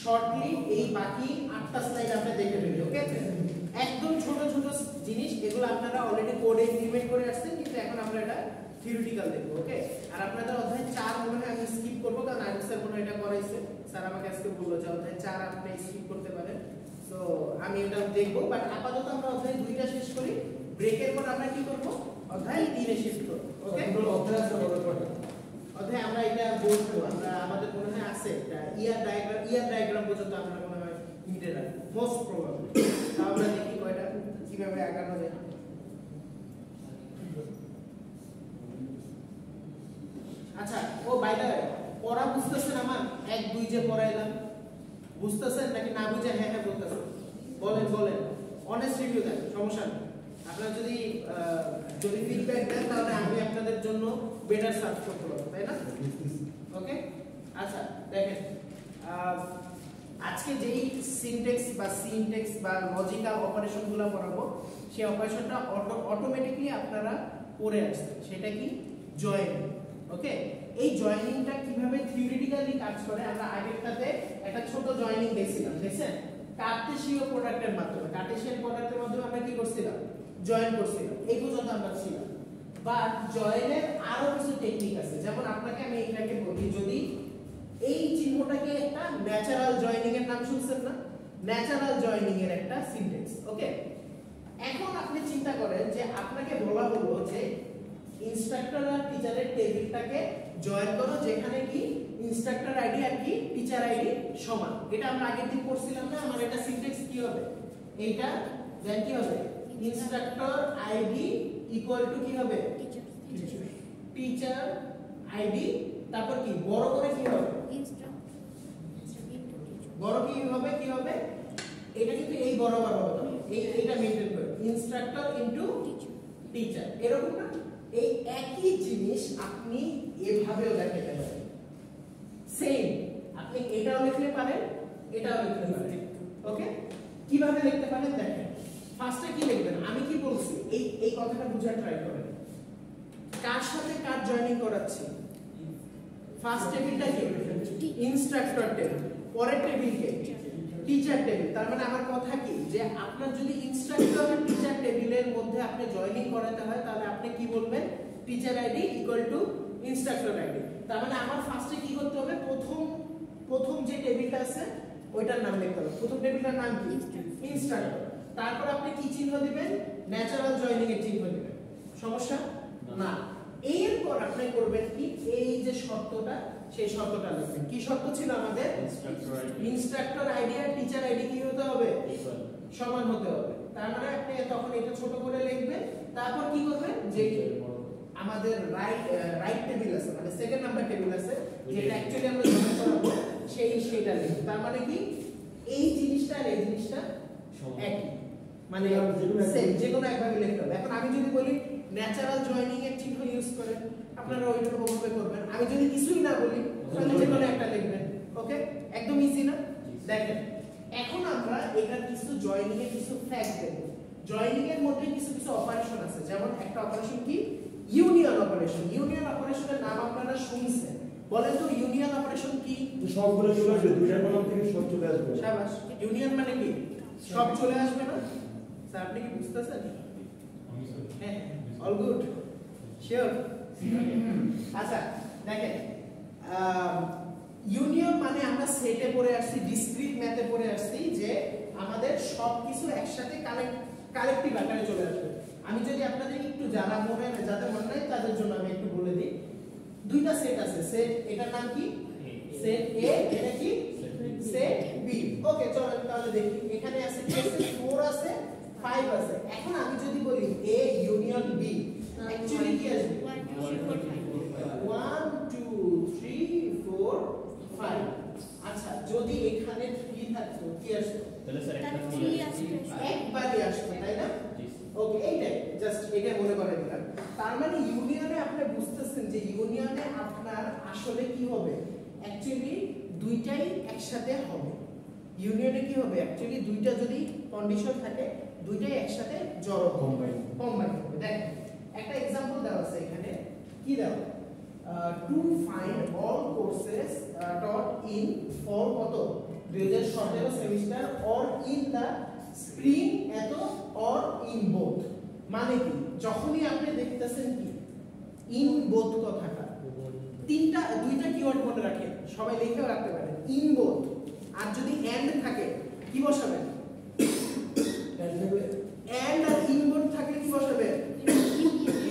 Shortly এই বাকি 8টা slide আমরা দেখে ফেলি। ওকে, একদম ছোট ছোট জিনিস, এগুলো আপনারা অলরেডি কোডে ইমপ্লিমেন্ট করে আসছেন, কিন্তু এখন আমরা এটা থিওরিটিক্যাল দেখব। ওকে, আর আপনাদের অধ্যায় 4 মনে হয় আমি স্কিপ করব, কারণ আরিফ স্যার মনে হয় এটা করাইছে। স্যার আমাকে আজকে বললো যে অধ্যায় 4 আপনি স্কিপ করতে পারেন, সো আমি এটা দেখব। বাট আপাতত আমরা অধ্যায় 2টা শেষ করি, ব্রেকের পর আমরা কি করব, অধ্যায় 3 এ শিফট করব। ওকে, অধ্যায় আমরা এটা বলবো, আমরা আমাদের মনে হয় আছে এটা ইয়ার ডায়াগ্রাম পর্যন্ত আমরা মনে হয় মিটে রাখবো মোস্ট প্রবাবলি। আমরা দেখি কয়টা কিভাবে আগানো যায়। আচ্ছা, ও বাই দ্য ওয়ে, পড়া বুঝতেছেন আমার 1 2 যে পড়াইলাম, বুঝতেছেন নাকি না বুঝে হ্যাঁ হ্যাঁ বলতেছেন? বলেন বলেন, অনেস্ট রিভিউ দেন, সমস্যা নেই। আপনারা যদি ফিডব্যাক দেন তাহলে আমি আপনাদের জন্য বেটার সার্চ করতে পারবো, তাই না? ওকে, আচ্ছা দেখেন, আজকে যেই সিনট্যাক্স বা লজিক্যাল অপারেশনগুলো পড়াবো, সেই অপারেশনটা অটোমেটিক্যালি আপনারা পড়ে আসছেন। সেটা কি? জয়েনিং। ওকে, এই জয়েনিংটা কিভাবে থিওরিটিক্যালি কাজ করে আমরা আগেরটাতে একটা ছোট জয়েনিং দেখছিলাম, দেখছেন? কার্টেসিয়ান প্রোডাক্টের মাধ্যমে, কার্টেসিয়ান প্রোডাক্টের মাধ্যমে আমরা কি করছিলাম? জয়েন করছিলাম। এই পর্যন্ত আমরা ছিলাম। বাট জয়েনের আরো কিছু টেকনিক আছে। যেমন আপনাকে আমি এটাকে বলি, যদি এই চিহ্নটাকে একটা ন্যাচারাল জয়েনিং এর নাম শুনছেন না? ন্যাচারাল জয়েনিং এর একটা সিনট্যাক্স। ওকে, এখন আপনি চিন্তা করেন যে আপনাকে বলা হলো যে ইনস্ট্রাক্টর আর টিচারের টেবিলটাকে জয়েন করো, যেখানে কি ইনস্ট্রাক্টর আইডি আর কি টিচার আইডি সমান। এটা আমরা আগের দিন পড়ছিলাম না? আমার এটা সিনট্যাক্স কি হবে? এইটা দেন কি হবে? ইনস্ট্রাক্টর আইডি ইকুয়াল টু কি হবে? টিচার আইডি, তারপর কি বড় করে কি হবে? বড় কি হবে? কি হবে? এটা কিন্তু এই বরাবর হবে, এইটা মেইনটেইন করে ইনস্ট্রাক্টর ইনটু টিচার, এরকম না? এই একই জিনিস আপনি এভাবেও দেখাতে পারেন। সেম, আপনি এটাও লিখতে পারেন, এটাও লিখতে পারেন। ওকে, কিভাবে লিখতে পারেন দেখেন। ফার্স্টে কি লিখবেন? আমি কি বলছি এই কথাটা বুঝার ট্রাই করেন। কার সাথে কার জয়েনিং করাচ্ছি? ফার্স্ট টেবিলটা কি? Instructor table. পরের টেবিল কে? Teacher table. তার মানে আমার কথা কি, যে আপনার যদি ইনস্ট্রাক্টর আর টিচার টেবিলের মধ্যে আপনি জয়েনিং করাতে হয়, তাহলে আপনি কি বলবেন? Teacher ID equal to instructor ID. তার মানে আমার ফার্স্টে কি করতে হবে? প্রথম যে টেবিলটা আছে ওইটার নাম লিখতে হবে। প্রথম টেবিলটার নাম কি? ইনস্ট্রাক্টর। তারপর আপনি কি চিহ্ন দিবেন? ন্যাচারাল জয়েনিং এর চিহ্ন দিবেন। সমস্যা না। এরপর আপনি করবেন কি, এই যে শর্তটা, সেই শর্তটা লিখবেন। কি শর্ত ছিল আমাদের? ইনস্ট্রাক্টর আইডি আর টিচার আইডি কি হতে হবে? সমান হতে হবে। তার মানে আপনি তখন এটা ছোট করে লিখবেন। তারপর কি করবেন? যে আমাদের রাইট টেবিল আছে, মানে সেকেন্ড নাম্বার টেবিল আছে, যেটা অ্যাকচুয়ালি আমরা জয়েন করাবো, সেইটা লিখবেন। তার মানে কি, এই জিনিসটা আর এই জিনিসটা একই, মানে যে কোনো একভাবে লিখতে হবে। এখন আমি যদি বলি ন্যাচারাল জয়েনিং এর চিহ্ন ইউজ করেন, আপনারা ওইটা ওভাবে করবেন। আমি যদি কিছুই না বলি, তাহলে যে কোনো একটা লিখবেন। ওকে, একদম ইজি না? দেখেন, এখন আমরা এটার কিছু জয়েনিং এর কিছু ফ্যাক্ট দেব। জয়েনিং এর মধ্যে কিছু অপারেশন আছে, যেমন একটা অপারেশন কি? Union operation. ইউনিয়ন অপারেশনের নাম আপনারা শুনছেন, বলেন তো ইউনিয়ন অপারেশন কি? সবগুলো চলে আসবে, দুইটা কলাম থেকে সব চলে আসবে। শাবাশ। ইউনিয়ন মানে কি? সব চলে আসবে না? স্যার আপনি কি বুঝতেছেন? হ্যাঁ, অল গুড, শিওর। আচ্ছা দেখেন, ইউনিয়ন মানে আমরা সেটে পড়ে আসছি, ডিসক্রিট ম্যাথে পড়ে আসছি, যে আমাদের সবকিছু একসাথে কালেক্টিভ আকারে চলে আসবে। আমি যদি আপনাদের একটু যারা যাদের মনে নাই তাদের জন্য আমি একটু বলে দিই। দুইটা সেট আছে, সেট এটার নাম কি? সেট এ, এটা কি? Set B. ওকে, চলেন তাহলে দেখি। এখানে আছে কি আছে? 4 আছে, 5 আছে। এখন আমি যদি বলি এ ইউনিয়ন বি, অ্যাকচুয়ালি কি আসবে? 1 2 3 4 5। আচ্ছা, যদি এখানে 3 থাকতো কি আসতো? তাহলে স্যার একটা 3 আসবে, একবারই আসবে, তাই না? ওকে, এইটাই জাস্ট এটা মনে করে দিলাম। তার মানে ইউনিয়নে আপনি বুঝতেছেন যে ইউনিয়নে আপনার আসলে কি হবে? অ্যাকচুয়ালি দুইটাই একসাথে হবে। ইউনিয়নে কি হবে? অ্যাকচুয়ালি দুইটা যদি কন্ডিশন থাকে, দুইটাই একসাথে জড়ো কম্বাইন হবে। দেখেন, একটা एग्जांपल দেওয়া আছে এখানে। কি দাও? To find all courses taught in fall কত? 2017 semester or in the spring এত অর ইন বোথ মানে কি যখনই আপনি দেখতেছেন কি ইন বোথ কথাটা দুইটা কিওয়ার্ড মনে রাখেন সবাই লিখেও রাখতে পারেন ইন বোথ আর যদি এন্ড থাকে কি বসাবেন এন্ড আর ইন বোথ থাকলে কি বসাবেন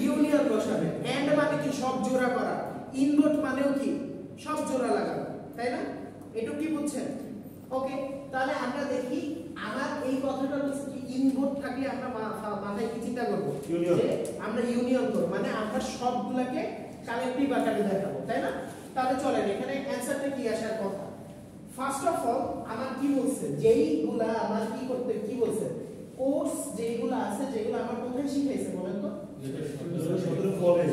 ইউনিয়ন বসাবেন এন্ড মানে কি সব জোড়া করা ইন বোথ মানেও কি সব জোড়া লাগানো তাই না এটা কি বুঝছেন ওকে তাহলে আমরা দেখি আমার এই কথাটা হচ্ছে কি ইন বোথ থাকলে আমরা মাথায় কি চিন্তা করব যে আমরা ইউনিয়ন করব মানে আমরা সবগুলোকে কালেক্টিভ আকারে দেখাবো তাই না তাহলে চলেন এখানে অ্যানসারটা কি আসার কথা ফার্স্ট অফ অল আমার কি বলছে যেইগুলা আমার কি করতে কি বলছে কোর্স যেগুলো আছে যেগুলো আমার কোথায় শিখাইছে বলেন তো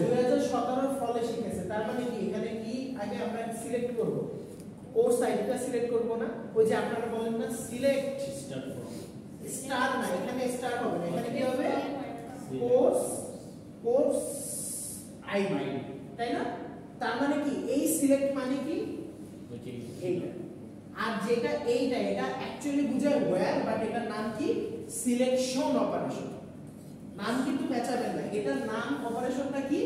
2017 ফলে শিখাইছে তার মানে কি এখানে কি আগে আমরা সিলেক্ট করব কোর্স আইডিটা সিলেক্ট করব না ওই যে আপনারা বলেন না সিলেক্ট স্টার না এখানে স্টার হবে না এখানে কি হবে কোর্স আইডি তাই না তার মানে কি এই সিলেক্ট মানে কি এইটা আর যেটা এইটা এটা অ্যাকচুয়ালি বোঝায় ওয়্যার বাট এটার নাম কি সিলেকশন অপারেশন নাম কিন্তু পেঁচাবেন না এটার নাম অপারেশনটা কি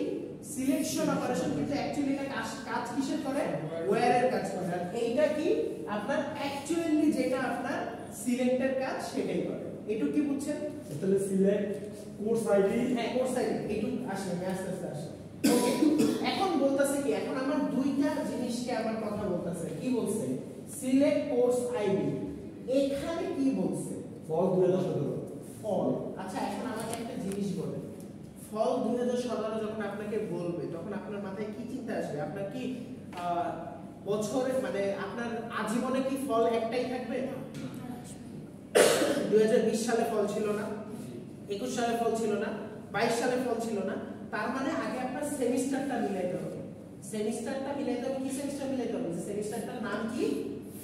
সিলেকশন অপারেশন কিন্তু অ্যাকচুয়ালি এটা কাজ কিসের করে ওয়্যার এর কাজ করে আর এইটা কি আপনার অ্যাকচুয়ালি যেটা আপনার সিলেক্টের কাজ সেটাই করে এটু কি বুঝছেন তাহলে সিলেক্ট কোর্স আইডি হ্যাঁ কোর্স আইডি এটু আসে আস্তে আস্তে আসে ওকে এখন বলতাছে কি এখন আমার দুইটা জিনিসকে আমার কথা বলতাছে কি বলছে সিলেক্ট কোর্স আইডি এখানে কি বলছে ফল 2017 ফল আচ্ছা এখন আমাকে একটা জিনিস বলেন ফল 2017 যখন আপনাকে বলবে তখন আপনার মাথায় কি চিন্তা আসবে আপনার কি বছরে মানে আপনার আজীবনে কি ফল একটাই থাকবে 2020 সালে ফল ছিল না 21 সালে ফল ছিল না 22 সালে ফল ছিল না তার মানে আগে আপনার সেমিস্টারটা মিলাইতে হবে সেমিস্টারটা মিলাইতে হবে কি সেমিস্টার মিলাইতে হবে সেমিস্টারটার নাম কি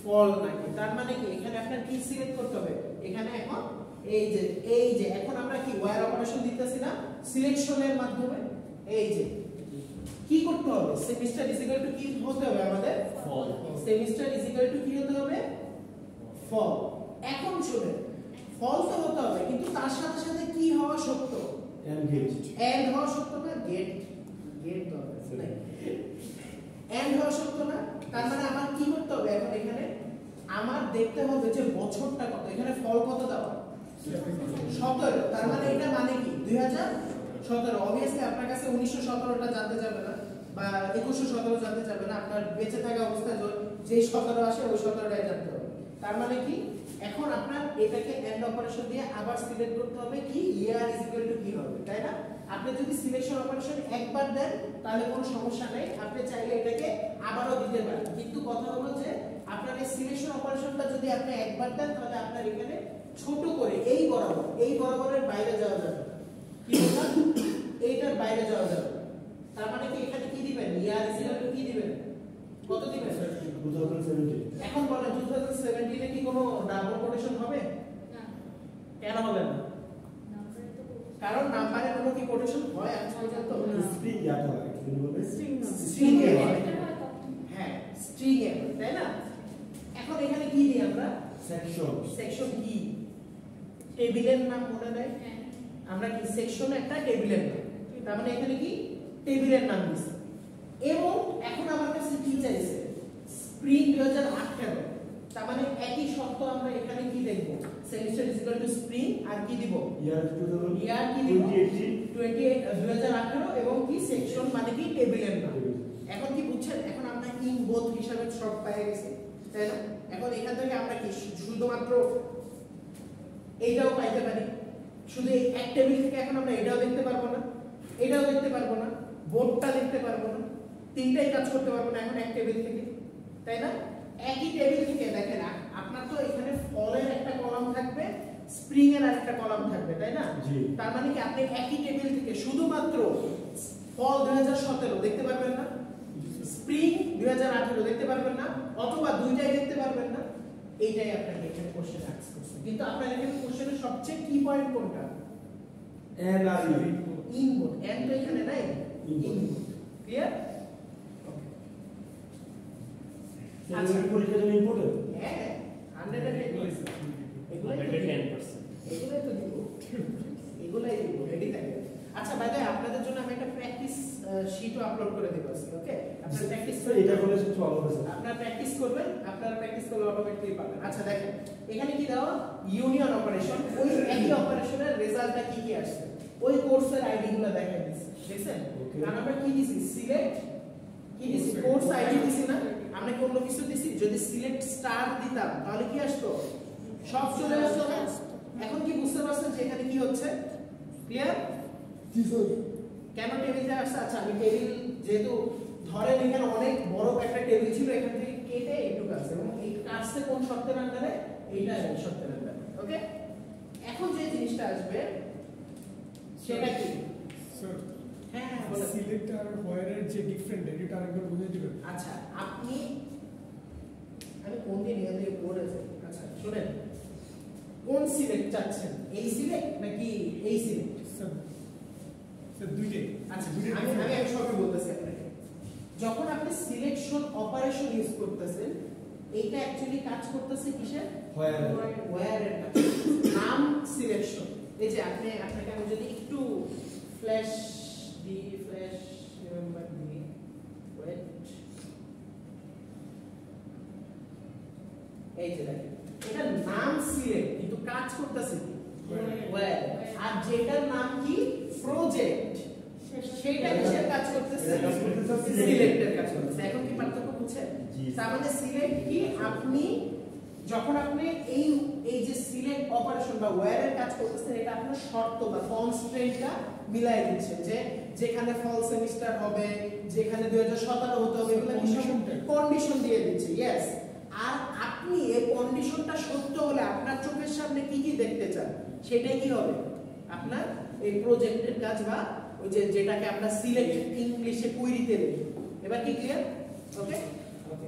ফল নাকি তার মানে কি এখানে আপনার কি সিলেক্ট করতে হবে এখানে এখন এই যে এখন আমরা কি ওয়্যার অপারেশন দিতেছি না সিলেকশনের মাধ্যমে এই যে কি করতে হবে সেমিস্টার ইজ ইকুয়াল টু কি হতে হবে আমাদের ফল সেমিস্টার ইজ ইকুয়াল টু কি হতে হবে ফল এখন শুনেন ফল তো হতে হবে কিন্তু তার সাথে সাথে কি হওয়া সত্য এন্ড হওয়া সত্য না গেট দরকার নাই এন্ড হওয়া সত্য না তার মানে আমার কি করতে হবে এখন এখানে আমার দেখতে হবে যে বছরটা কত এখানে ফল কত দেওয়া 17 তার মানে এটা মানে কি 2017 অবভিয়াসলি আপনার কাছে 1917টা জানতে যাবে না বা 2117 জানতে যাবে না আপনার বেঁচে থাকা অবস্থায় যেই 17 আসে ওই 17টাই জানতে হবে তার মানে কি এখন আপনার এটাকে এন্ড অপারেশন দিয়ে আবার সিলেক্ট করতে হবে কি ইয়ার ইজ ইকুয়াল টু কি হবে তাই না আপনি যদি সিলেকশন অপারেশন একবার দেন তাহলে কোনো সমস্যা নেই আপনি চাইলে এটাকে আবারও দিতে পারেন কিন্তু কথা হলো যে আপনার এই সিলেকশন অপারেশনটা যদি আপনি একবার দেন তাহলে আপনার এখানে ছোট করে এই বরাবরের বাইরে যাওয়া যাবে কি বললাম এইটার বাইরে যাওয়া যাবে তার মানে কি এখানে কি দিবেন ইয়ার ইজ ইকুয়াল টু কি দিবেন কত দিবেন 2017 এখন বলেন 2017 এ কি কোনো ডাবল কোটেশন হবে না কেন হবে না কারণ নাম্বারে কোনো কি কোটেশন হয় আজ পর্যন্ত স্ট্রিং ইয়াটা হয় কি বলবো স্ট্রিং এ হ্যাঁ স্ট্রিং এ তাই না এখন এখানে কি দিই আমরা সেকশন কি টেবিলের নাম মনে নেই আমরা কি সেকশনে একটা টেবিলের নাম তার মানে এখানে কি টেবিলের নাম দিছি এবং এখন আমার কাছে কি চাইছে স্প্রিং 2018 তার মানে একই শর্ত আমরা এখানে কি দেখব semester is equal to spring আর কি দিব ইয়ার কি দিব 2018 এবং কি সেকশন মানে কি টেবিলের নাম এখন কি বুঝছেন এখন আমরা ইন বোথ হিসাবে সব পেয়ে গেছি তাই না এখন এখান থেকে আমরা কি শুধুমাত্র এইটাও পাইতে পারি শুধু এক টেবিল থেকে এখন আমরা এটাও দেখতে পারবো না এটাও দেখতে পারবো না বোর্ডটা দেখতে পারবো না তিনটাই কাজ করতে পারবো না এখন এক টেবিল থেকে তাই না একই টেবিল থেকে দেখেন আপনার তো এখানে ফলের একটা কলাম থাকবে স্প্রিং এর আরেকটা কলাম থাকবে তাই না তার মানে কি আপনি একই টেবিল থেকে শুধুমাত্র ফল 2017 দেখতে পারবেন না স্প্রিং 2018 দেখতে পারবেন না অথবা দুইটাই দেখতে পারবেন না এইটাই আপনাকে এখানে কোশ্চেন আস্ক করছে কিন্তু আপনার এখানে কোশ্চেনের সবচেয়ে কি পয়েন্ট কোনটা এন্ড আর ইনপুট এন্ড তো এখানে নাই ইনপুট ক্লিয়ার আচ্ছা পরীক্ষার জন্য ইম্পর্টেন্ট হ্যাঁ আচ্ছা বাই দ্য আপনাদের জন্য আমি একটা প্র্যাকটিস শীটও আপলোড করে দেব আজকে ওকে আপনারা প্র্যাকটিস স্যার এটা করলে সবচেয়ে ভালো হবে স্যার। আপনারা প্র্যাকটিস করবেন আপনারা প্র্যাকটিস করলে অটোমেটিক্যালি পাবেন আচ্ছা দেখেন এখানে কি দেওয়া ইউনিয়ন অপারেশন ওই একই অপারেশনের রেজাল্টটা কি কি আসছে ওই কোর্সের আইডি গুলো দেখাই দিছি দেখছেন কারণ আমরা কি দিছি সিলেক্ট কি দিছি কোর্স আইডি দিছি না আমরা কি অন্য কিছু দিছি যদি সিলেক্ট স্টার দিতাম তাহলে কি আসতো সব চলে আসতো না এখন কি বুঝতে পারছেন যে এখানে কি হচ্ছে ক্লিয়ার জি স্যার। কেন টেবিলটা আসছে আচ্ছা আমি টেবিল যেহেতু ধরেন এখানে অনেক বড় একটা টেবিল ছিল এখান থেকে কেটে এইটুকু আছে এবং এই কাটছে কোন শর্তের আন্ডারে এইটা এই শর্তের আন্ডারে ওকে এখন যে জিনিসটা আসবে সেটা কি স্যার হ্যাঁ হ্যাঁ বলেন। সিলেক্ট আর হোয়ারের যে ডিফারেন্ট এটা আরেকবার বুঝিয়ে দিবেন। আচ্ছা আপনি আমি কোন দিন এখান থেকে পড়েছি আচ্ছা শুনেন কোন সিলেক্ট চাচ্ছেন এই সিলেক্ট নাকি এই সিলেক্ট স্যার স্যার দুইটাই আচ্ছা দুইটাই আমি সবই বলতেছি আপনাকে যখন আপনি সিলেকশন অপারেশন ইউজ করতেছেন এইটা অ্যাকচুয়ালি কাজ করতেছে কিসের ওয়্যারের কাজ নাম সিলেকশন এই যে আপনাকে আমি যদি একটু ফ্ল্যাশ রিমেম্বার দিই ওয়েট এই যে দেখেন এটা নাম সিলেক্ট কিন্তু কাজ করতেছে কি ওয়্যার আর যেটার নাম কি প্রজেক্ট সেটা কিসের কাজ করতেছে সিলেক্টের কাজ করতেছে এখন কি পার্থক্য বুঝছেন তার মানে সিলেক্ট কি আপনি যখন আপনি এই যে সিলেক্ট অপারেশন বা ওয়্যারের কাজ করতেছেন এটা আপনার শর্ত বা কনস্ট্রেন্টটা মিলাই দিচ্ছেন যে যেখানে ফল সেমিস্টার হবে যেখানে 2017 হতে হবে এগুলো কি সব কন্ডিশন দিয়ে দিচ্ছে ইয়েস আর আপনি এই কন্ডিশনটা সত্য হলে আপনার চোখের সামনে কি কি দেখতে চান সেটাই কি হবে আপনার এই প্রজেক্টের কাজ বা ওই যে যেটাকে আমরা সিলেক্ট ইংলিশে কুইরিতে লিখি এবার কি ক্লিয়ার ওকে ওকে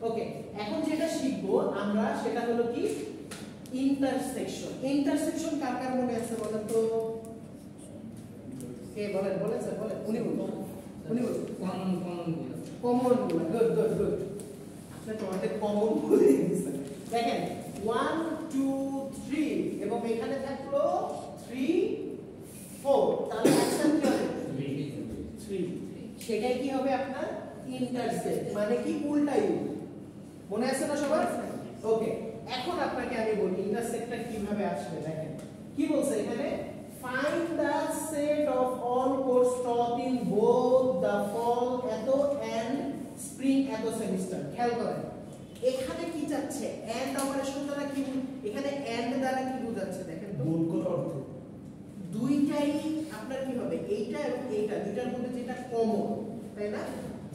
ওকে এখন যেটা শিখবো আমরা সেটা হলো কি ইন্টারসেকশন কার কার মনে আছে বলেন তো কে বলেন স্যার বলেন উনি বলুন কমন গুড আপনি তোমাদের কমন বলে দিয়েছেন দেখেন 1 2 3 এবং এখানে থাকলো 3 4 তাহলে অ্যাকশন কি হবে 3 সেটাই কি হবে আপনার ইন্টারসেক্ট মানে কি উল্টা ইউ মনে আছে না সবার ওকে এখন আপনাকে আমি বলি ইন্টারসেক্টটা কিভাবে আসবে দেখেন কি বলছে এখানে find the set of all course taught in both the fall এত and spring এত সেমিস্টার খেয়াল করেন এখানে কি চাচ্ছে এন্ড অপারেশন দ্বারা কি এখানে এন্ড দ্বারা কি বোঝাচ্ছে দেখেন তো গুণ কত অর্থ দুইটাই আপনার কি হবে এইটা এবং এইটা দুইটার মধ্যে যেটা কমন তাই না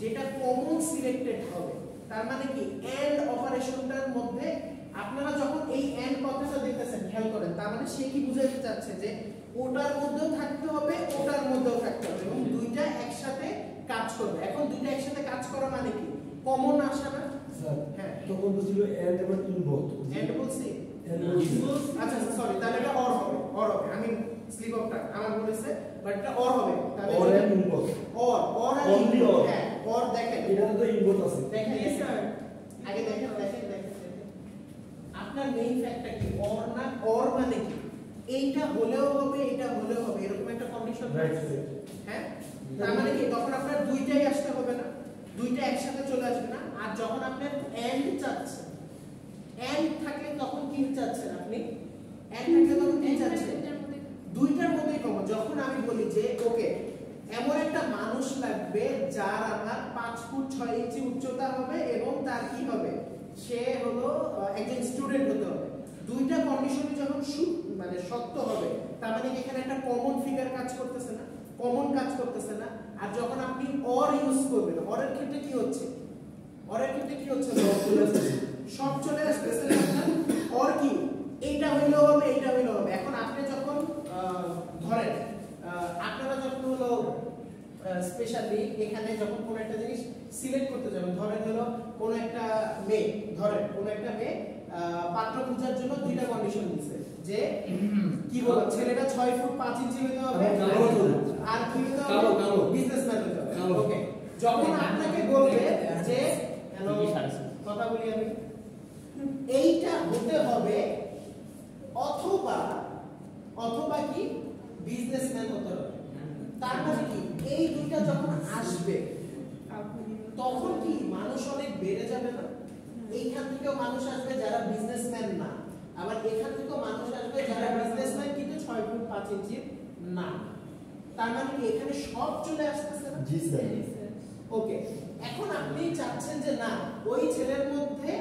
যেটা কমন সিলেক্টেড হবে তার মানে কি এন্ড অপারেশনটার মধ্যে আপনারা যখন এই এন্ড কথাটা দেখতেছেন খেয়াল করেন তার মানে সে কি বুঝাতে চাচ্ছে যে ওটার মধ্যেও থাকতে হবে ওটার মধ্যেও থাকতে হবে এবং দুইটা একসাথে কাজ করবে এখন দুইটা একসাথে কাজ করা মানে কি কমন আসা না স্যার হ্যাঁ তখন তো ছিল এন্ড এবং ইন বোথ এন্ড বলছি আচ্ছা সরি তাহলে এটা অর হবে আমি স্লিপ অফ টাং আমার বলেছে বাট এটা অর হবে তাহলে or and in both or আর Only or. হ্যাঁ অর দেখেন এটা তো ইন বোথ আছে দেখেন স্যার আগে দেখেন আপনার মেইন ফ্যাক্টর কি অর না অর মানে কি এইটা হলেও হবে এটা হলেও হবে এরকম একটা কন্ডিশন রাইট হ্যাঁ তার মানে কি তখন আপনার দুইটাই আসতে হবে না দুইটা একসাথে চলে আসবে না আর যখন আপনার এন্ড চাচ্ছেন এন্ড থাকলে তখন কি চাচ্ছেন আপনি এন্ড থাকলে তখন কি চাচ্ছেন দুইটার মধ্যেই কমন যখন আমি বলি যে ওকে এমন একটা মানুষ লাগবে যার আমার 5 ফুট 6 ইঞ্চি উচ্চতা হবে এবং তার কি হবে সে হলো একজন স্টুডেন্ট হতে হবে দুইটা কন্ডিশনে যখন মানে সত্য হবে তার মানে এখানে একটা কমন ফিগার কাজ করতেছে না কমন কাজ করতেছে না আর যখন আপনি অর ইউজ করবেন অরের ক্ষেত্রে কি হচ্ছে সব চলে আসতেছে না অর কি এইটা হইলেও হবে এইটা হইলেও হবে এখন আপনি যখন ধরেন আপনারা যখন হলো স্পেশালি এখানে যখন কোন একটা জিনিস সিলেক্ট করতে যাবেন ধরেন হলো কোন একটা মেয়ে পাত্র খোঁজার জন্য দুইটা কন্ডিশন দিয়েছে যে কি বলবো ছেলেটা 6 ফুট 5 ইঞ্চি হতে হবে আর কি হতে হবে বিজনেসম্যান হতে হবে ওকে যখন আপনাকে বলবে যে হ্যালো কথা বলি আমি এইটা হতে হবে অথবা অথবা কি বিজনেসম্যান হতে হবে। তার মানে কি এই দুইটা যখন আসবে তখন কি মানুষ অনেক বেড়ে যাবে না? এইখান থেকেও মানুষ আসবে যারা বিজনেসম্যান না, আবার এখান থেকেও মানুষ আসবে যারা বিজনেসম্যান কিন্তু 6 ফুট 5 ইঞ্চি না। তার মানে কি এখানে সব চলে আসতেছে না? জি স্যার। ওকে, এখন আপনি চাচ্ছেন যে না ওই ছেলের মধ্যে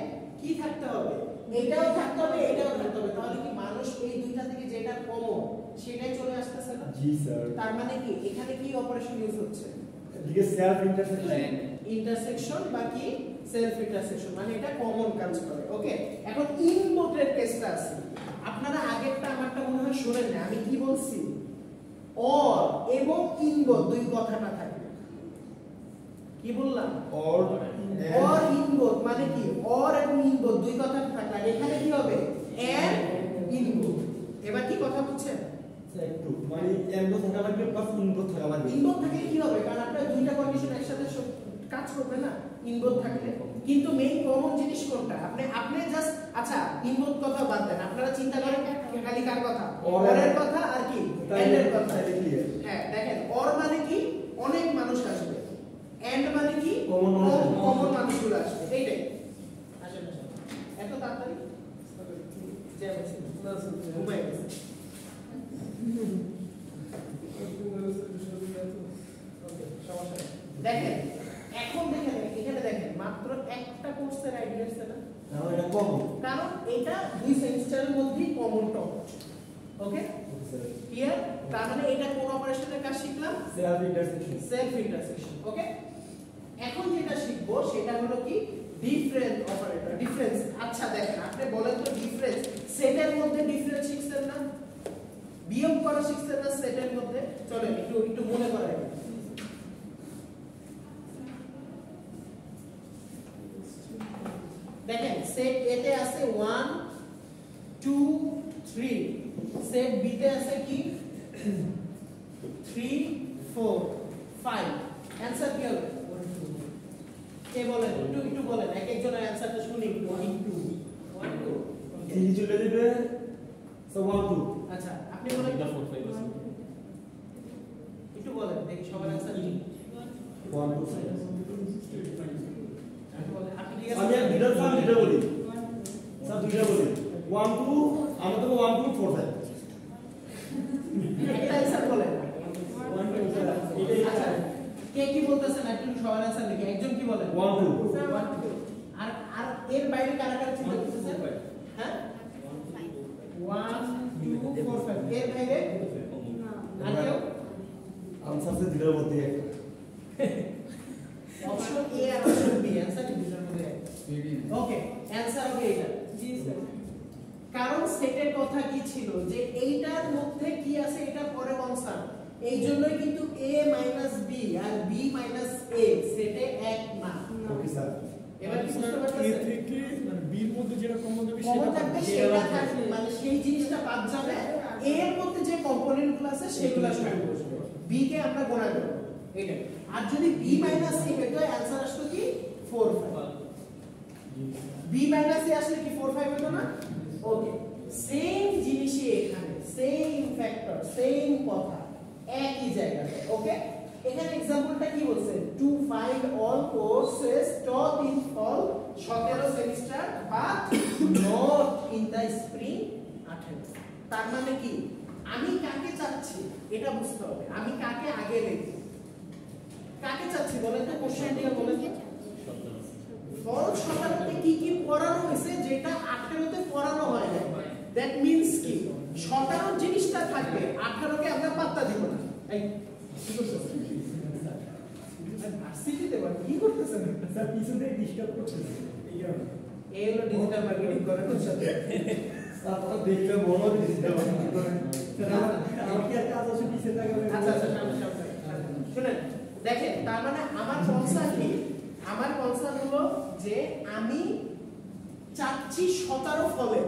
কি থাকতে হবে, এটাও থাকতে হবে এটাও থাকতে হবে, তাহলে কি মানুষ এই দুইটা থেকে যেটা কমন সেটাই চলে আসতেছে না? জি স্যার। তার মানে কি এখানে কি অপারেশন ইউজ হচ্ছে? এদিকে সেলফ ইন্টারসেকশন। ইন্টারসেকশন বা কি সেলফ ইন্টারসেকশন, মানে এটা কমন কাজ করে। ওকে, এখন ইনবোটের কেসটা আছে, আপনারা আগেরটা আমারটা মনে হয় শুনেন না, আমি কি বলছি? অর এবং ইনবোট দুই কথাটা থাকবে। কি বললাম? অর অর ইনবোট মানে কি অর এবং ইনবোট দুই কথা থাকলে এখানে কি হবে? এন্ড ইনবোট। এবার কি কথা বুঝছেন? একটু মানে এন্ড থাকে আবার কি প্লাস ইনপুট থাকে আবার ইনবোট থাকলে কি হবে? কারণ আপনার দুইটা কন্ডিশন একসাথে কাজ করবে না ইনবোট থাকলে। কিন্তু মেইন কমন জিনিস কোনটা? আপনি জাস্ট আচ্ছা ইনবোট কথা বাদ দেন, আপনারা চিন্তা করেন খালি কার কথা? অরের কথা আর কি এন্ডের কথা। হ্যাঁ দেখেন, অর মানে কি অনেক মানুষ আসবে, এন্ড মানে কি কমন মানুষগুলো আসবে, এইটাই। আসেন আসেন, এত তাড়াতাড়ি যে আছে ঘুমাই গেছে। ওকে, সমস্যা নেই। দেখেন এখন দেখেন এখানে দেখেন মাত্র একটা কোর্সের আইডিয়া আছে না? এটা কমন। কারণ এটা দুই সেমিস্টারের মধ্যেই কমন টপিক। Okay clear? তার মানে এটা কোন অপারেশনের কাজ শিখলাম? Self intersection. Self intersection. Okay, এখন যেটা শিখবো সেটা হলো কি ডিফারেন্স অপারেটর। ডিফারেন্স, আচ্ছা দেখেন আপনি বলেন তো ডিফারেন্স সেটের মধ্যে ডিফারেন্স শিখছেন না? বিয়োগ করা শিখছেন না সেটের মধ্যে? চলেন একটু একটু মনে করেন। দেখেন সেট এ তে আছে 1 2 3, সেট বি তে আছে কি 3 4 5। অ্যানসার কি হবে? 1 2। কে বলেন একটু বলেন, এক একজনের অ্যানসারটা শুনি। 1 2 1 2। এই চলে যাবে সো 1 2। আচ্ছা আপনি বলেন 4 5 আছে। একটু বলেন দেখি সবার অ্যানসার কি। 1 2 আপনি কি আমি দুইটা বলি স্যার, দুইটা বলি 1 2 আমরা তো 1 2 4 5 একটা অ্যানসার বলেন। 1 2 স্যার আচ্ছা কে কি বলতেছেন একটু সবার অ্যানসার দেখি। একজন কি বলেন? 1 2 1 2। আর আর এর বাইরে কারা কারা চিন্তা করতেছেন? হ্যাঁ 1 2 4 5 এর বাইরে আর কেউ? आंसर से দুইটার মধ্যে একটা অপশন এ আর অপশন বি অ্যানসার কি দুটোর মধ্যে? ওকে অ্যানসার হবে এটা। জি স্যার। কারণ সেটের কথা কি ছিল যে এইটার মধ্যে কি আছে এটা পরে কনস্ট্যান্ট, এই জন্যই কিন্তু a - b R b - a সেটে এক না। Okay sir. এবার কি বুঝতে এ পারতেছেন? থেকে মানে বির মধ্যে যেটা কমন যাবে কমন সেটা থাকবে সেটা থাকবে, মানে সেই জিনিসটা বাদ যাবে, এর মধ্যে যে কম্পোনেন্ট গুলো আছে সেগুলো শুরু করবে, b কে আমরা গোনা করব এটা। আর যদি b - a হতো অ্যানসার আসতো কি 4 5। b - a আসলে কি 4 5 হতো না? ওকে, সেম জিনিসই এখানে, সেম ফ্যাক্টর সেম কথা একই জায়গাতে। ওকে, এখানে एग्जांपलটা কি বলছে? To find all courses taught in fall 17 semester but not in the spring 18। তার মানে কি আমি কাকে চাচ্ছি এটা বুঝতে হবে। আমি কাকে আগে লিখব, কাকে চাচ্ছি বলেন তো, কোশ্চেন দিয়ে বলেন তো। ফল 17 তে কি কি পড়ানো হয়েছে যেটা 18 তে পড়ানো হয় না। দ্যাট মিন্স কি 17 জিনিসটা থাকবে, 18 কে আমরা পাত্তা দিব না। এই কি করতেছেন? ভার্সিটিতে কি করতেছেন? স্যার পিছনে ডিস্টার্ব করছেন এই হলো ডিজিটাল মার্কেটিং করার সাথে আপনারা দেখলে মনে হয় ডিস্টার্ব করেন। আমার কি কাজ আছে পিছনে থাকবে? আচ্ছা আচ্ছা সামনে শুনেন দেখেন, তার মানে আমার কনসার্ন কি? আমার কনসার্ন হলো যে আমি চাচ্ছি 17 ফলে,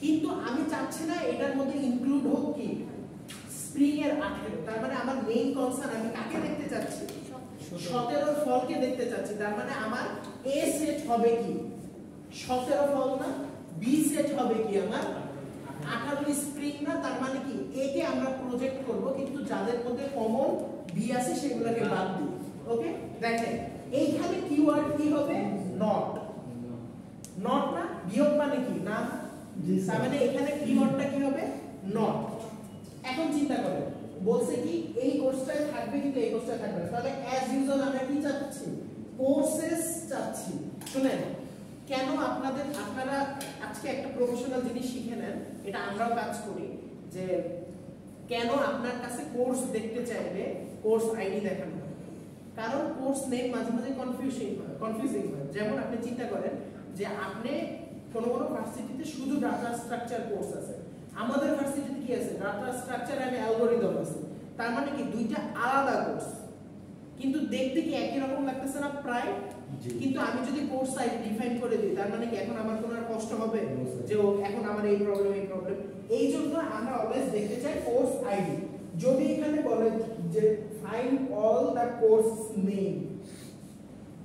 কিন্তু আমি চাচ্ছি না এটার মধ্যে ইনক্লুড হোক কি স্প্রিং এর 18। তার মানে আমার মেইন কনসার্ন আমি কাকে দেখতে চাচ্ছি? 17 ফলকে দেখতে চাচ্ছি। তার মানে আমার এ সেট হবে কি 17 ফল না? বি সেট হবে কি আমার 18 স্প্রিং না, তার মানে কি একে আমরা প্রজেক্ট করব কিন্তু যাদের মধ্যে কমন বি আছে সেগুলোকে বাদ দিই। ওকে, দেখেন এইখানে কিওয়ার্ড কি হবে নট। নট না, বিয়োগ মানে কি না, তার মানে এখানে কিওয়ার্ডটা কি হবে নট। এখন চিন্তা করেন বলছে কি এই কোর্সটায় থাকবে কিন্তু এই কোর্সটায় থাকবে না, তাহলে অ্যাজ ইউজুয়াল আমরা কি চাচ্ছি কোর্সেস চাচ্ছি। শুনেন কেন আপনারা আজকে একটা প্রফেশনাল জিনিস শিখে নেন, এটা আমরাও কাজ করি, যে কেন আপনার কাছে কোর্স দেখতে চাইলে কোর্স আইডি দেখানো হয়। কারণ কোর্স নেম মাঝে মাঝে কনফিউজিং হয়। যেমন আপনি চিন্তা করেন যে আপনি কোনো ভার্সিটিতে শুধু ডাটা স্ট্রাকচার কোর্স আছে, আমাদের ভার্সিটিতে কি আছে ডাটা স্ট্রাকচার এন্ড অ্যালগরিদম আছে, তার মানে কি দুইটা আলাদা কোর্স, কিন্তু দেখতে কি একই রকম লাগতেছে না প্রায়। কিন্তু আমি যদি কোর্স আইডি ডিফাইন করে দিই তার মানে কি এখন আমার কোনো আর কষ্ট হবে যে এখন আমার এই প্রবলেম এই জন্য আমরা অলওয়েজ দেখতে চাই কোর্স আইডি। যদি এখানে বলে যে find all the course name,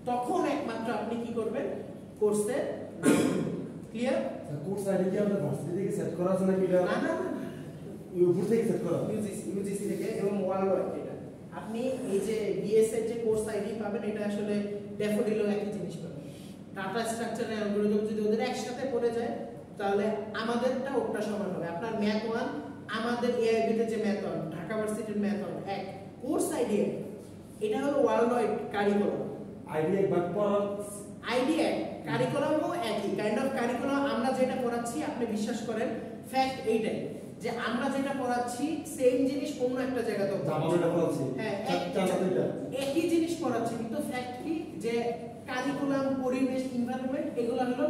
তখন একমাত্র আপনি কি করবেন কোর্সের নাম। ক্লিয়ার? কোর্স আইডি কি আমাদের ভার্সিটি থেকে সেট করা আছে নাকি এটা? না না উপর থেকে সেট করা ইউজিসি থেকে এবং ওয়ার্ল্ড ওয়াইড। এটা আপনি এই যে বিএস এর যে কোর্স আইডি পাবেন এটা আসলে ড্যাফোডিলও একই জিনিস পাবেন। ডাটা স্ট্রাকচার এন্ড অ্যালগরিদম যদি ওদের একসাথে পড়ে যায় তাহলে আমাদেরটা ওটা সমান হবে। আপনার ম্যাথ 1 আমাদের এআইবি তে যে ম্যাথ 1 ঢাকা ভার্সিটির ম্যাথ 1 এক, কোর্স আইডি এটা হলো ওয়ার্ল্ড ওয়াইড কারিকুলাম। আইডি একবার পড়া আইডি এক, কারিকুলামও একই কাইন্ড অফ কারিকুলাম। আমরা যেটা পড়াচ্ছি আপনি বিশ্বাস করেন ফ্যাক্ট এইটাই যে আমরা যেটা পড়াচ্ছি সেম জিনিস অন্য একটা জায়গাতে আমাদেরটা পড়াচ্ছি হ্যাঁ চাচাদেরটা একই জিনিস পড়াচ্ছি, কিন্তু ফ্যাক্ট কি যে কারিকুলাম পরিবেশ এনভায়রনমেন্ট এগুলো হলো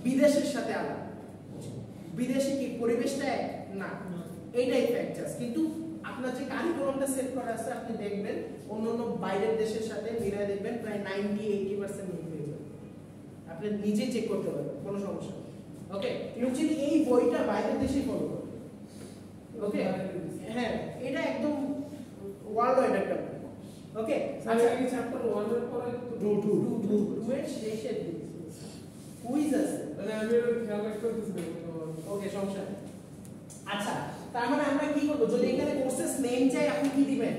বিদেশের সাথে আলাদা। বিদেশে কি পরিবেশটা এক না, এইটাই ফ্যাক্ট জাস্ট। কিন্তু আপনার যে কারিকুলামটা সেট করা আছে আপনি দেখবেন অন্যান্য বাইরের দেশের সাথে মিলায় দেখবেন প্রায় 90-80% মিল হয়ে যাবে। আপনি নিজে চেক করতে পারবেন, কোনো সমস্যা নেই। ওকে, ইউজুয়ালি এই বইটা বাইরের দেশে ফলো করে। ওকে, হ্যাঁ এটা একদম ওয়ার্ল্ড ওয়াইড একটা বই। ওকে, আচ্ছা এই চ্যাপ্টার 1 এর পরে 2 এর শেষে কুইজ আছে, মানে আমি এর খেয়াল রাখতে দিছি। ওকে সমস্যা নেই। আচ্ছা তার মানে আমরা কি করব, যদি এখানে কোর্সেস নেম চাই আপনি কি দিবেন,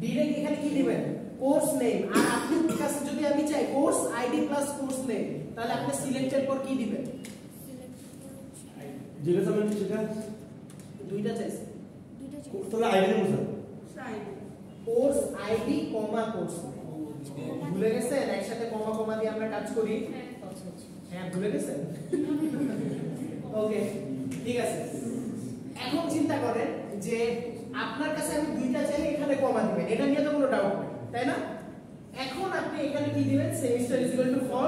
ডাইরেক্ট এখানে কি দিবেন কোর্স নেম। আর আপনার কাছে যদি আমি চাই course ID plus course name, তাহলে আপনি সিলেক্টের পর কি দিবেন, যেটা আমি সেটা দুইটা চাইছি তাহলে আইডি মুছা কোর্স আইডি কমা কোর্স। ভুলে গেছেন একসাথে কমা কমা দিয়ে আমরা কাজ করি? হ্যাঁ ভুলে গেছেন। ওকে ঠিক আছে, এখন চিন্তা করেন যে আপনার কাছে আমি দুইটা চাইলে এখানে কমা দিবেন, এটা নিয়ে তো কোনো ডাউট নেই তাই না। এখন আপনি এখানে কি দিবেন, semester is equal to fall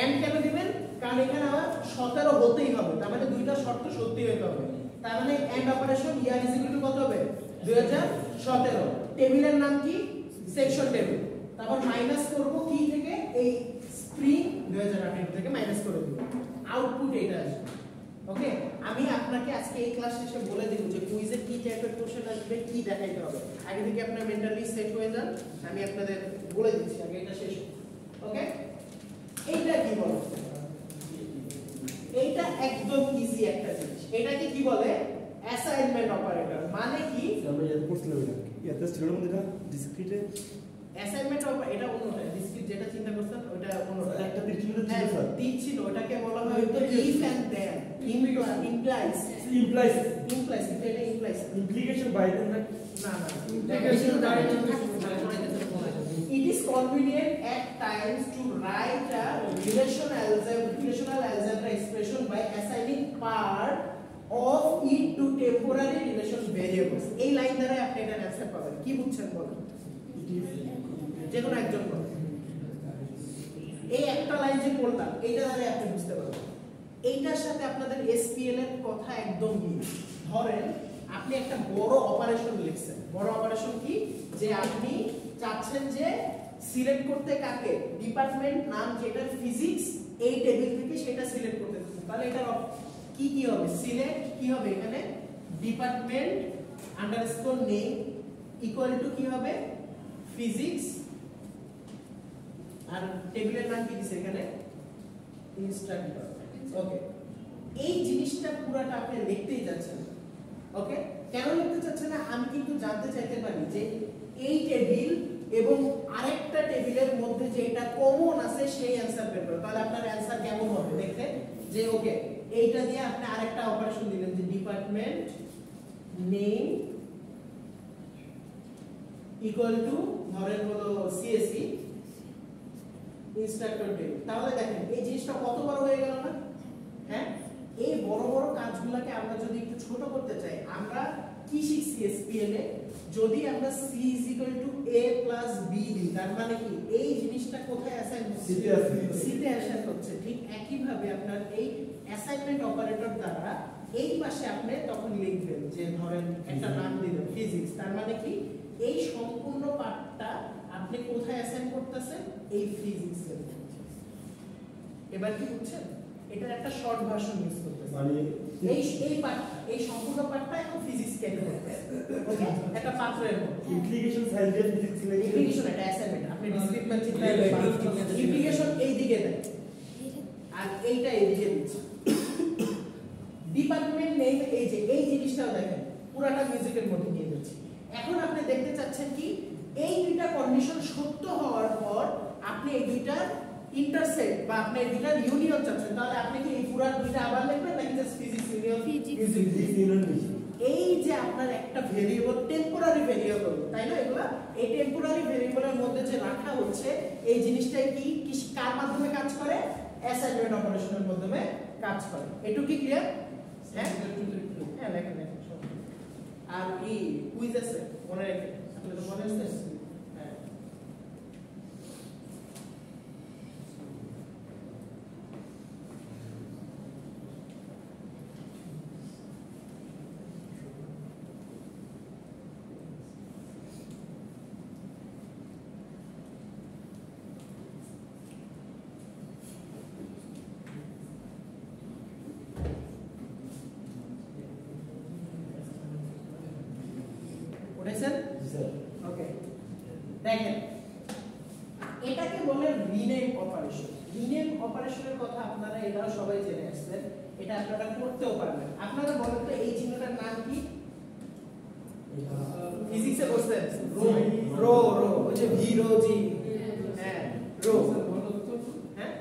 and কেন দিবেন, কারণ এখানে আমার 17 হতেই হবে, তার মানে দুইটা শর্ত সত্যি হতে হবে। তার মানে and operation year is equal to কত হবে 2017। টেবিলের নাম কি সেকশন টেবিল, তারপর মাইনাস করব কি থেকে এই স্প্রিং 2018 থেকে মাইনাস করে দেব, আউটপুট এটা আসবে। ওকে, আমি আপনাকে আজকে এই ক্লাস শেষে বলে দেব যে কুইজে কি টাইপের কোশ্চেন আসবে, কি দেখাইতে হবে। আগে থেকে আপনারা মেন্টালি সেট হয়ে যান, আমি আপনাদের বলে দিচ্ছি আগে এটা শেষ। ওকে, এইটা কি বলে, এইটা একদম ইজি একটা জিনিস। এটাকে কি বলে অ্যাসাইনমেন্ট অপারেটর। মানে কি আমরা এত পড়ছিলাম এটা এত স্টুডেন্টের মধ্যে এটা ডিসক্রিটে অ্যাসাইনমেন্ট অপারেটর, এটা অন্যটা ডিসক্রিট যেটা চিন্তা করছেন ওটা অন্যটা। একটা তীর ছিল স্যার, তীর ছিল, ওটাকে বলা হয় তো ইফ এন্ড দেন, ইমপ্লাইজ কিন্তু এটা ইমপ্লাইজ ইমপ্লিকেশন বাইরে না না না Implication it is convenient at times to write a relational algebra expression by assigning part of it to temporary relation variables. এই লাইন দ্বারা আপনি এটা অ্যান্সার পাবেন। কি বুঝছেন বলেন, যে কোনো একজন বলেন। এই একটা লাইন যে বললাম এইটা দ্বারা আপনি বুঝতে পারবেন। এইটার সাথে আপনাদের এসপিএল এর কথা একদম মিল। ধরেন আপনি একটা বড় অপারেশন লিখছেন, বড় অপারেশন কি, যে আপনি চাচ্ছেন যে সিলেক্ট করতে কাকে, ডিপার্টমেন্ট নাম যেটা ফিজিক্স এই টেবিল থেকে সেটা সিলেক্ট করতে দিচ্ছেন, তাহলে এটা কি কি হবে, সিলেক্ট কি হবে এখানে department underscore name equal to কি হবে ফিজিক্স, আর টেবিলের নাম কি দিছে এখানে ইনস্ট্রাক্টর। ওকে, এই জিনিসটা পুরাটা আপনি লিখতেই যাচ্ছেন। ওকে, কেন লিখতে চাচ্ছেন না আমি কিন্তু জানতে চাইতে পারি যে এই টেবিল এবং আরেকটা টেবিলের মধ্যে যেটা কমন আছে সেই অ্যানসার বের করো। তাহলে আপনার অ্যানসার কেমন হবে দেখতে, যে ওকে এইটা দিয়ে আপনি আরেকটা অপারেশন দিলেন যে ডিপার্টমেন্ট নেম ইকুয়াল টু ধরেন হলো সিএসসি ইনস্ট্রাক্টর টেবিল। তাহলে দেখেন এই জিনিসটা কত বড় হয়ে গেল না? হ্যাঁ, এই বড় বড় কাজগুলোকে আমরা যদি একটু ছোট করতে চাই, আমরা কি শিখছি এসপিএল এ, যদি আমরা c a + b দিই তার মানে কি এই জিনিসটা কোথায় অ্যাসাইন হচ্ছে? সি তে অ্যাসাইন হচ্ছে। ঠিক একই ভাবে আপনার এই অ্যাসাইনমেন্ট অপারেটর দ্বারা এই পাশে আপনি তখন লিখবেন যে ধরেন একটা নাম দিলেন ফিজিক্স, তার মানে কি এই সম্পূর্ণ পার্টটা আপনি কোথায় অ্যাসাইন করতেছেন? এই ফিজিক্স এর। এবার কি বুঝছেন? এটার একটা শর্ট ভার্সন ইউজ করতেছেন, মানে এই পার্টটা, এই সম্পূর্ণ পার্টটা এখন ফিজিক্স কেন করতে ওকে একটা পাত্রের মধ্যে ইমপ্লিকেশন সাইড দিয়ে ফিজিক্স লিখে ইমপ্লিকেশন এটা অ্যাসাইনমেন্ট আপনি ডিসক্রিপশন চিন্তা করবেন ইমপ্লিকেশন এই দিকে দেন আর এইটা এই দিকে দিচ্ছেন। ডিপার্টমেন্ট নেম এই যে এই জিনিসটাও দেখেন পুরাটা মিউজিকের মধ্যে নিয়ে যাচ্ছে। এখন আপনি দেখতে চাচ্ছেন কি এই দুইটা কন্ডিশন সত্য হওয়ার পর আপনি এই দুইটার ইন্টারসেক্ট বা আপনি এই দুইটার ইউনিয়ন চাচ্ছেন, তাহলে আপনি কি এই পুরা দুইটা আবার লিখবেন নাকি জাস্ট ফিজিক্স ইউনিয়ন মিউজিক? এই যে আপনার একটা ভেরিয়েবল টেম্পোরারি ভেরিয়েবল, তাই না? এগুলা এই টেম্পোরারি ভেরিয়েবলের মধ্যে যে রাখা হচ্ছে এই জিনিসটাই কি কার মাধ্যমে কাজ করে? অ্যাসাইনমেন্ট অপারেশনের মাধ্যমে কাজ করে। এটুকু কি ক্লিয়ার? হ্যাঁ হ্যাঁ লেখেন লেখেন সব। আর কি কুইজ আছে মনে রাখেন, আপনাদের মনে আছে? হ্যাঁ ওকে, দেখেন এটাকে বলে রিনেম অপারেশন। রিনেম অপারেশনের কথা আপনারা এটাও সবাই জেনে আসছেন, এটা আপনারা করতেও পারবেন। আপনারা বলেন তো এই চিহ্নটার নাম কি? ফিজিক্সে বলছেন রো রো ওই যে ভি রো জি, হ্যাঁ রো, হ্যাঁ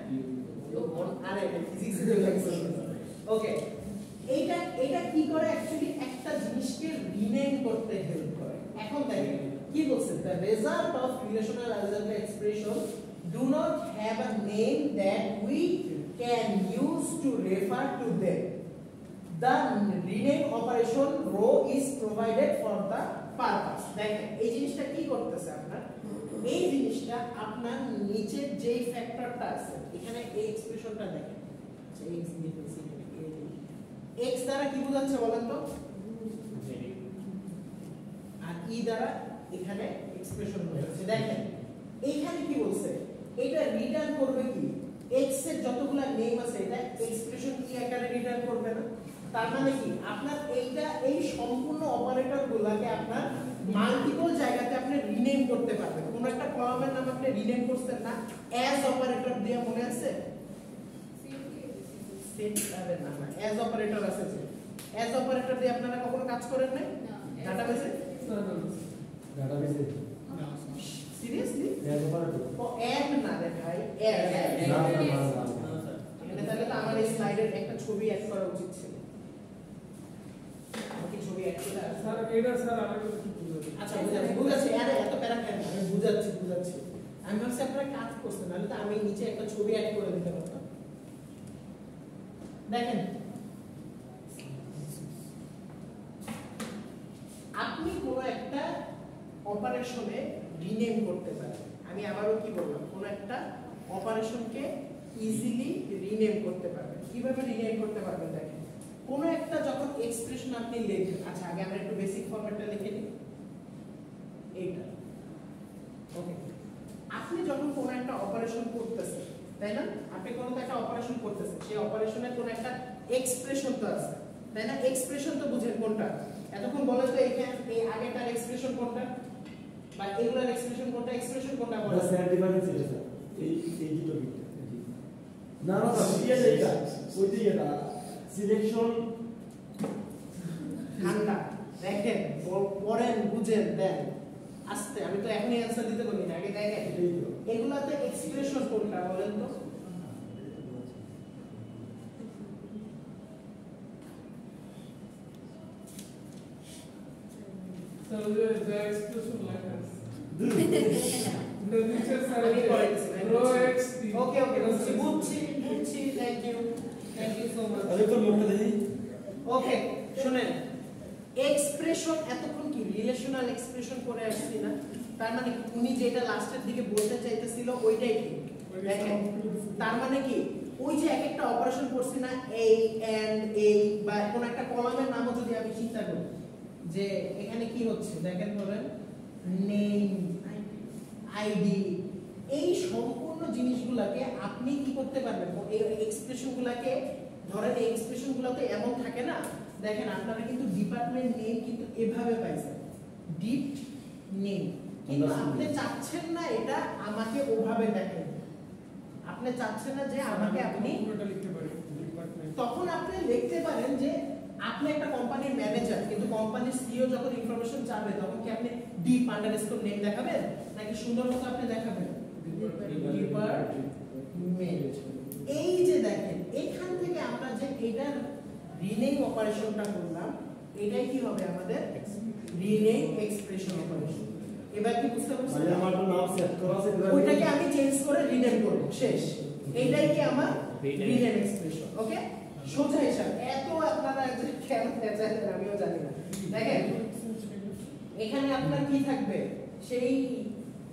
আরে ফিজিক্সে দেখছেন। ওকে, এইটা কি করে? অ্যাকচুয়ালি একটা জিনিসকে রিনেম করতে হেল্প করে। এখন দেখেন কি বলছে, the result of relational algebra expression do not have a name that we can use to refer to them. The rename operation row is provided for the purpose. দেখেন এই জিনিসটা কি করতেছে আপনার, এই জিনিসটা আপনার নিচের যে ফ্যাক্টরটা আছে এখানে এই এক্সপ্রেশনটা দেখেন, x লিখেছি x দ্বারা কি বোঝাচ্ছে বলেন তো? আর ই দ্বারা এখানে এক্সপ্রেশন বোঝাচ্ছে। দেখেন এইখানে কি বলছে, এটা রিটার্ন করবে কি x এর যতগুলা নেম আছে এটা এক্সপ্রেশন কি আকারে রিটার্ন করবে না? তার মানে কি আপনার এইটা এই সম্পূর্ণ অপারেটরগুলোকে আপনার মাল্টিপল জায়গাতে আপনি রিনেম করতে পারবেন। কোন একটা কলামের নাম আপনি রিনেম করছেন না অ্যাজ অপারেটর দিয়ে, মনে আছে? সেট আরে না না অ্যাজ অপারেটর আছে যে অ্যাজ অপারেটর দিয়ে আপনারা কখনো কাজ করেন নাই ডাটাবেসে? ডাটাবেসে সিরিয়াসলি অ্যাজ অপারেটর ও অ্যাড না রে ভাই, অ্যাড না মানে তাহলে তো আমার এই স্লাইডের একটা ছবি অ্যাড করা উচিত ছিল। আমাকে ছবি অ্যাড করে স্যার এটা স্যার আমাকে কি বুঝাবে? আচ্ছা বুঝাচ্ছি আরে এত প্যারাগ্রাফ আমি বুঝাচ্ছি আমি ভাবছি আপনারা কাজ করছেন, নাহলে তো আমি নিচে একটা ছবি অ্যাড করে দিতে পারতাম। দেখেন আপনি কোন একটা অপারেশনে রিনেম করতে পারেন। আমি আবারও কি বললাম, কোন একটা অপারেশনকে ইজিলি রিনেম করতে পারবেন। কিভাবে রিনেম করতে পারবেন? দেখেন কোন একটা যখন এক্সপ্রেশন আপনি লিখবেন, আচ্ছা আগে আমরা একটু বেসিক ফরম্যাটটা লিখে নিই। এইটা ওকে, আপনি যখন কোন একটা অপারেশন করতেছেন, তাই না? আপনি কোন একটা অপারেশন করতেছেন, সেই অপারেশনের কোন একটা এক্সপ্রেশন তো আছে, তাই না? এক্সপ্রেশন তো বুঝেন কোনটা? এতক্ষণ বলেন তো এইখানে এই আগেটার এক্সপ্রেশন কোনটা বা এগুলার এক্সপ্রেশন কোনটা? এক্সপ্রেশন কোনটা বলেন? স্যার ডিফারেন্স এটা স্যার এই দুটো বিট না না স্যার এটা ওই দিকে এটা সিলেকশন ঠান্ডা দেখেন পড়েন বুঝেন দেন আস্তে আমি তো এখনই অ্যানসার দিতে বলি না আগে দেখেন এগুলাতে এক্সপ্রেশন কোনটা বলেন তো So the expression like this. The teacher আমি পড়ে দিছি, said rho x t. ওকে ওকে বুঝছি থ্যাংক ইউ সো মাচ আরে তো নোটটা দেখি ওকে শুনেন এক্সপ্রেশন এতক্ষণ কি রিলেশনাল এক্সপ্রেশন করে আসছি না তার মানে উনি যেটা লাস্টের দিকে বলতে চাইতেছিল ওইটাই ঠিক দেখেন তার মানে কি ওই যে এক একটা অপারেশন করছি না এই এন্ড এই বা কোন একটা কলামের নামও যদি আমি চিন্তা করি যে এখানে কি হচ্ছে দেখেন ধরেন নেম আইডি এই সম্পূর্ণ জিনিসগুলোকে আপনি কি করতে পারবেন এই এক্সপ্রেশনগুলোকে ধরেন এই এক্সপ্রেশনগুলোতে এমন থাকে না দেখেন আপনারা কিন্তু ডিপার্টমেন্ট নেম কিন্তু এভাবে পাইছেন ডিপ নেম কিন্তু আপনি চাচ্ছেন না এটা আমাকে ওভাবে দেখেন আপনি চাচ্ছেন না যে আমাকে আপনি পুরোটা লিখতে পারি ডিপার্টমেন্ট তখন আপনি লিখতে পারেন যে আপনি একটা কোম্পানির ম্যানেজার কিন্তু কোম্পানির সিইও যখন ইনফরমেশন চাবে তখন কি আপনি ডিপ আন্ডারস্কোর নেম দেখাবেন নাকি সুন্দর মতো আপনি দেখাবেন ডিপার্টমেন্ট এই যে দেখেন এখান থেকে আমরা যে এটার রিনেম অপারেশনটা করলাম এটাই কি হবে আমাদের রিনেম এক্সপ্রেশন অপারেশন এবার কি বুঝতে পারছেন মানে আমার তো নাম সেট করা আছে ওইটাকে আমি চেঞ্জ করে রিনেম করব শেষ এইটাই কি আমার রিনেম এক্সপ্রেশন ওকে সোজা হিসাব এত আপনারা যে কেন পেঁচালেন আমিও জানি না দেখেন এখানে আপনার কি থাকবে সেই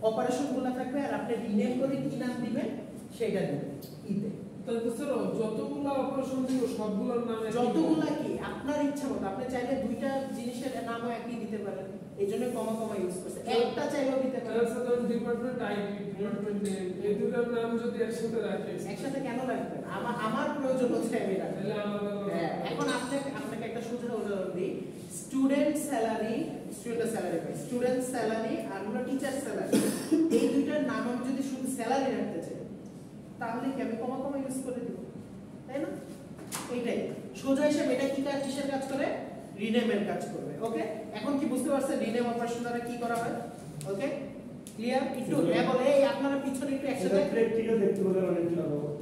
অপারেশনগুলো থাকবে আর আপনি রিনেম করে কি নাম দিবেন সেটা দিবেন ইতে তাহলে স্যার যতগুলো অপারেশন দিব সবগুলোর নাম যতগুলা কি আপনার ইচ্ছা মতো আপনি চাইলে দুইটা জিনিসের নামও একই দিতে পারেন এইজন্য কমা কমা ইউজ করছে একটা চাইলেও দিতে পারেন তাহলে sir department ID department name এই দুটোর নাম যদি একসাথে রাখি একসাথে কেন রাখবেন আমার প্রয়োজন হচ্ছে আমি রাখি তাহলে আলাদা হ্যাঁ, এখন আপনাকে একটা সোজা উদাহরণ দিই স্টুডেন্ট স্যালারি আর হলো টিচার স্যালারি এই দুইটার নাম আমি যদি শুধু স্যালারি রাখতে চাই তাহলে কি আমি কমা কমা ইউজ করে দিব তাই না এইটাই সোজা হিসাব এটা কি কাজ কিসের কাজ করে রিনেমের কাজ করবে ওকে এখন কি বুঝতে পারছেন রিনেম অপারেশন দ্বারা কি করা হয় ওকে ক্লিয়ার একটু হ্যাঁ বলে এই আপনারা পিছনে একটু একসাথে প্র্যাকটিক্যাল দেখতে বলে অনেক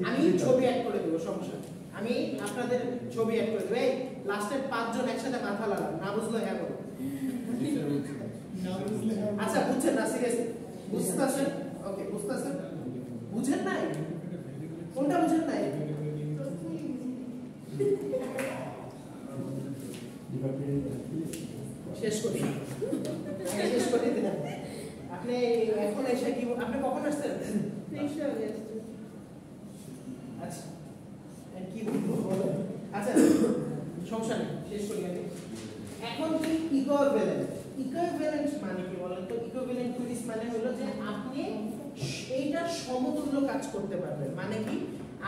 আমি ছবি অ্যাড করে দেব সমস্যা আমি আপনাদের ছবি অ্যাড করে দেব এই লাস্টের 5 জন একসাথে মাথা লাগান না বুঝলে হ্যাঁ বলো আচ্ছা বুঝছেন না সিরিয়াসলি বুঝতেছেন ওকে বুঝতেছেন বুঝেন নাই কোনটা বুঝেন নাই শেষ করি শেষ করে দিন আপনি এখন এসে কি আপনি কখন আসছেন আচ্ছা কি বলবো বলেন আচ্ছা সমস্যা নেই শেষ করি আমি এখন কি ইকুইভ্যালেন্ট মানে কি বলেন তো ইকুইভ্যালেন্ট কুইজ মানে হলো যে আপনি এইটার সমতুল্য কাজ করতে পারবেন মানে কি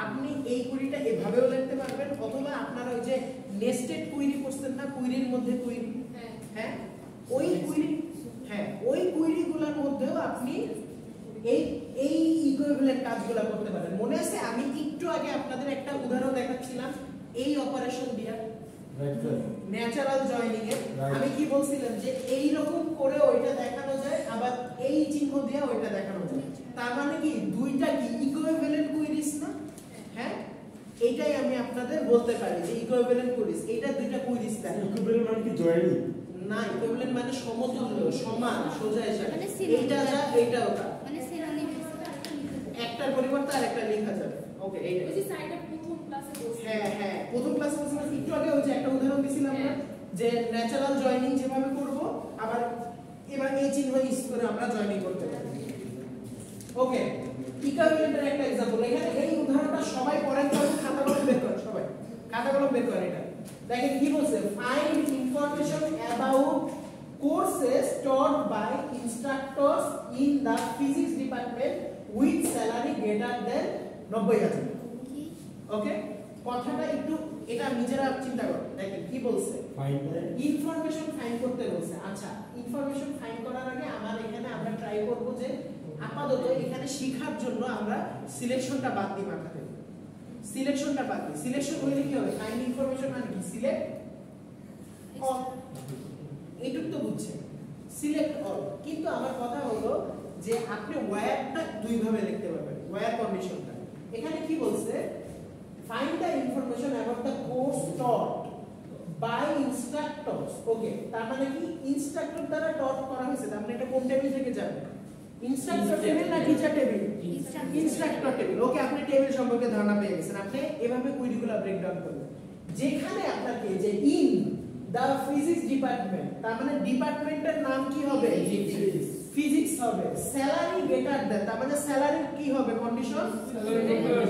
আপনি এই কুইরিটা এভাবেও লিখতে পারবেন অথবা আপনারা ওই যে নেস্টেড কুইরি করছেন না কুইরির মধ্যে কুইরি হ্যাঁ ওই কুইরিগুলোর মধ্যেও আপনি এই ইকুইভ্যালেন্ট কাজগুলো করতে পারেন মনে আছে আমি একটু আগে আপনাদের একটা উদাহরণ দেখাচ্ছিলাম এই অপারেশন দিয়া ন্যাচারাল জয়েনিং এর আমি কি বলছিলাম যে এই রকম করে ওইটা দেখানো যায় আবার এই চিহ্ন দিয়ে ওইটা দেখানো যায় তার মানে কি দুইটা কি ইকুইভ্যালেন্ট কুইরিজ না হ্যাঁ এইটাই আমি আপনাদের বলতে পারি যে ইকুইভ্যালেন্ট কুইরিজ এইটা দুইটা কুইরিজ দেন ইকুইভ্যালেন্ট মানে কি জয়েনিং না ইকুইভ্যালেন্ট মানে সমতুল্য সমান সোজা হিসাবে মানে synonym। এইটা যা এইটা ওটা মানে সিনোনিম একটার পরিবর্তে আরেকটা লেখা যাবে ওকে এইটা ওই যে সাইডে প্রথম ক্লাসে বলছি হ্যাঁ প্রথম ক্লাসে বলছিলাম একটু আগে ওই যে একটা উদাহরণ দিছিলাম না যে ন্যাচারাল জয়েনিং যেভাবে করব আবার এবার এই চিহ্ন ইউজ করে আমরা জয়েনিং করতে পারি ওকে ইকুইভ্যালেন্টের একটা एग्जांपल এখানে এই উদাহরণটা সবাই পড়েন খাতা কলম বের করেন সবাই খাতা কলম বের করেন এটা দেখেন কি বলছে find information about courses taught by instructors in the physics department with salary greater than 90,000 ওকে কথাটা একটু এটা নিজেরা চিন্তা করো দেখেন কি বলছে ইনফরমেশন ফাইন্ড করতে বলছে আচ্ছা ইনফরমেশন ফাইন্ড করার আগে আমার এখানে আমরা ট্রাই করব যে আপাতত এখানে শেখার জন্য আমরা সিলেকশনটা বাদ দিই মাথা থেকে সিলেকশনটা বাকি সিলেকশন হইলে কি হবে ফাইন্ড ইনফরমেশন মানে কি সিলেক্ট অল এইটুক তো বুঝছেন সিলেক্ট অল কিন্তু আমার কথা হলো যে আপনি ওয়্যারটা দুই ভাবে লিখতে পারবেন ওয়্যার কন্ডিশনটা এখানে কি বলছে find the information about the course taught by instructors okay তার মানে কি ইনস্ট্রাক্টর দ্বারা টট করা হয়েছে তার মানে এটা কোন টেবিল থেকে যাবে ইনস্ট্রাক্টর টেবিল না টিচার টেবিল ইনস্ট্রাক্টর টেবিল ওকে আপনি টেবিল সম্পর্কে ধারণা পেয়ে গেছেন আপনি এভাবে কুইরিগুলো ব্রেকডাউন করবেন যেখানে আপনাকে যে ইন দা ফিজিক্স ডিপার্টমেন্ট তার মানে ডিপার্টমেন্টের নাম কি হবে ফিজিক্স হবে স্যালারি গ্রেটার দ্যান তার মানে স্যালারি কি হবে কন্ডিশন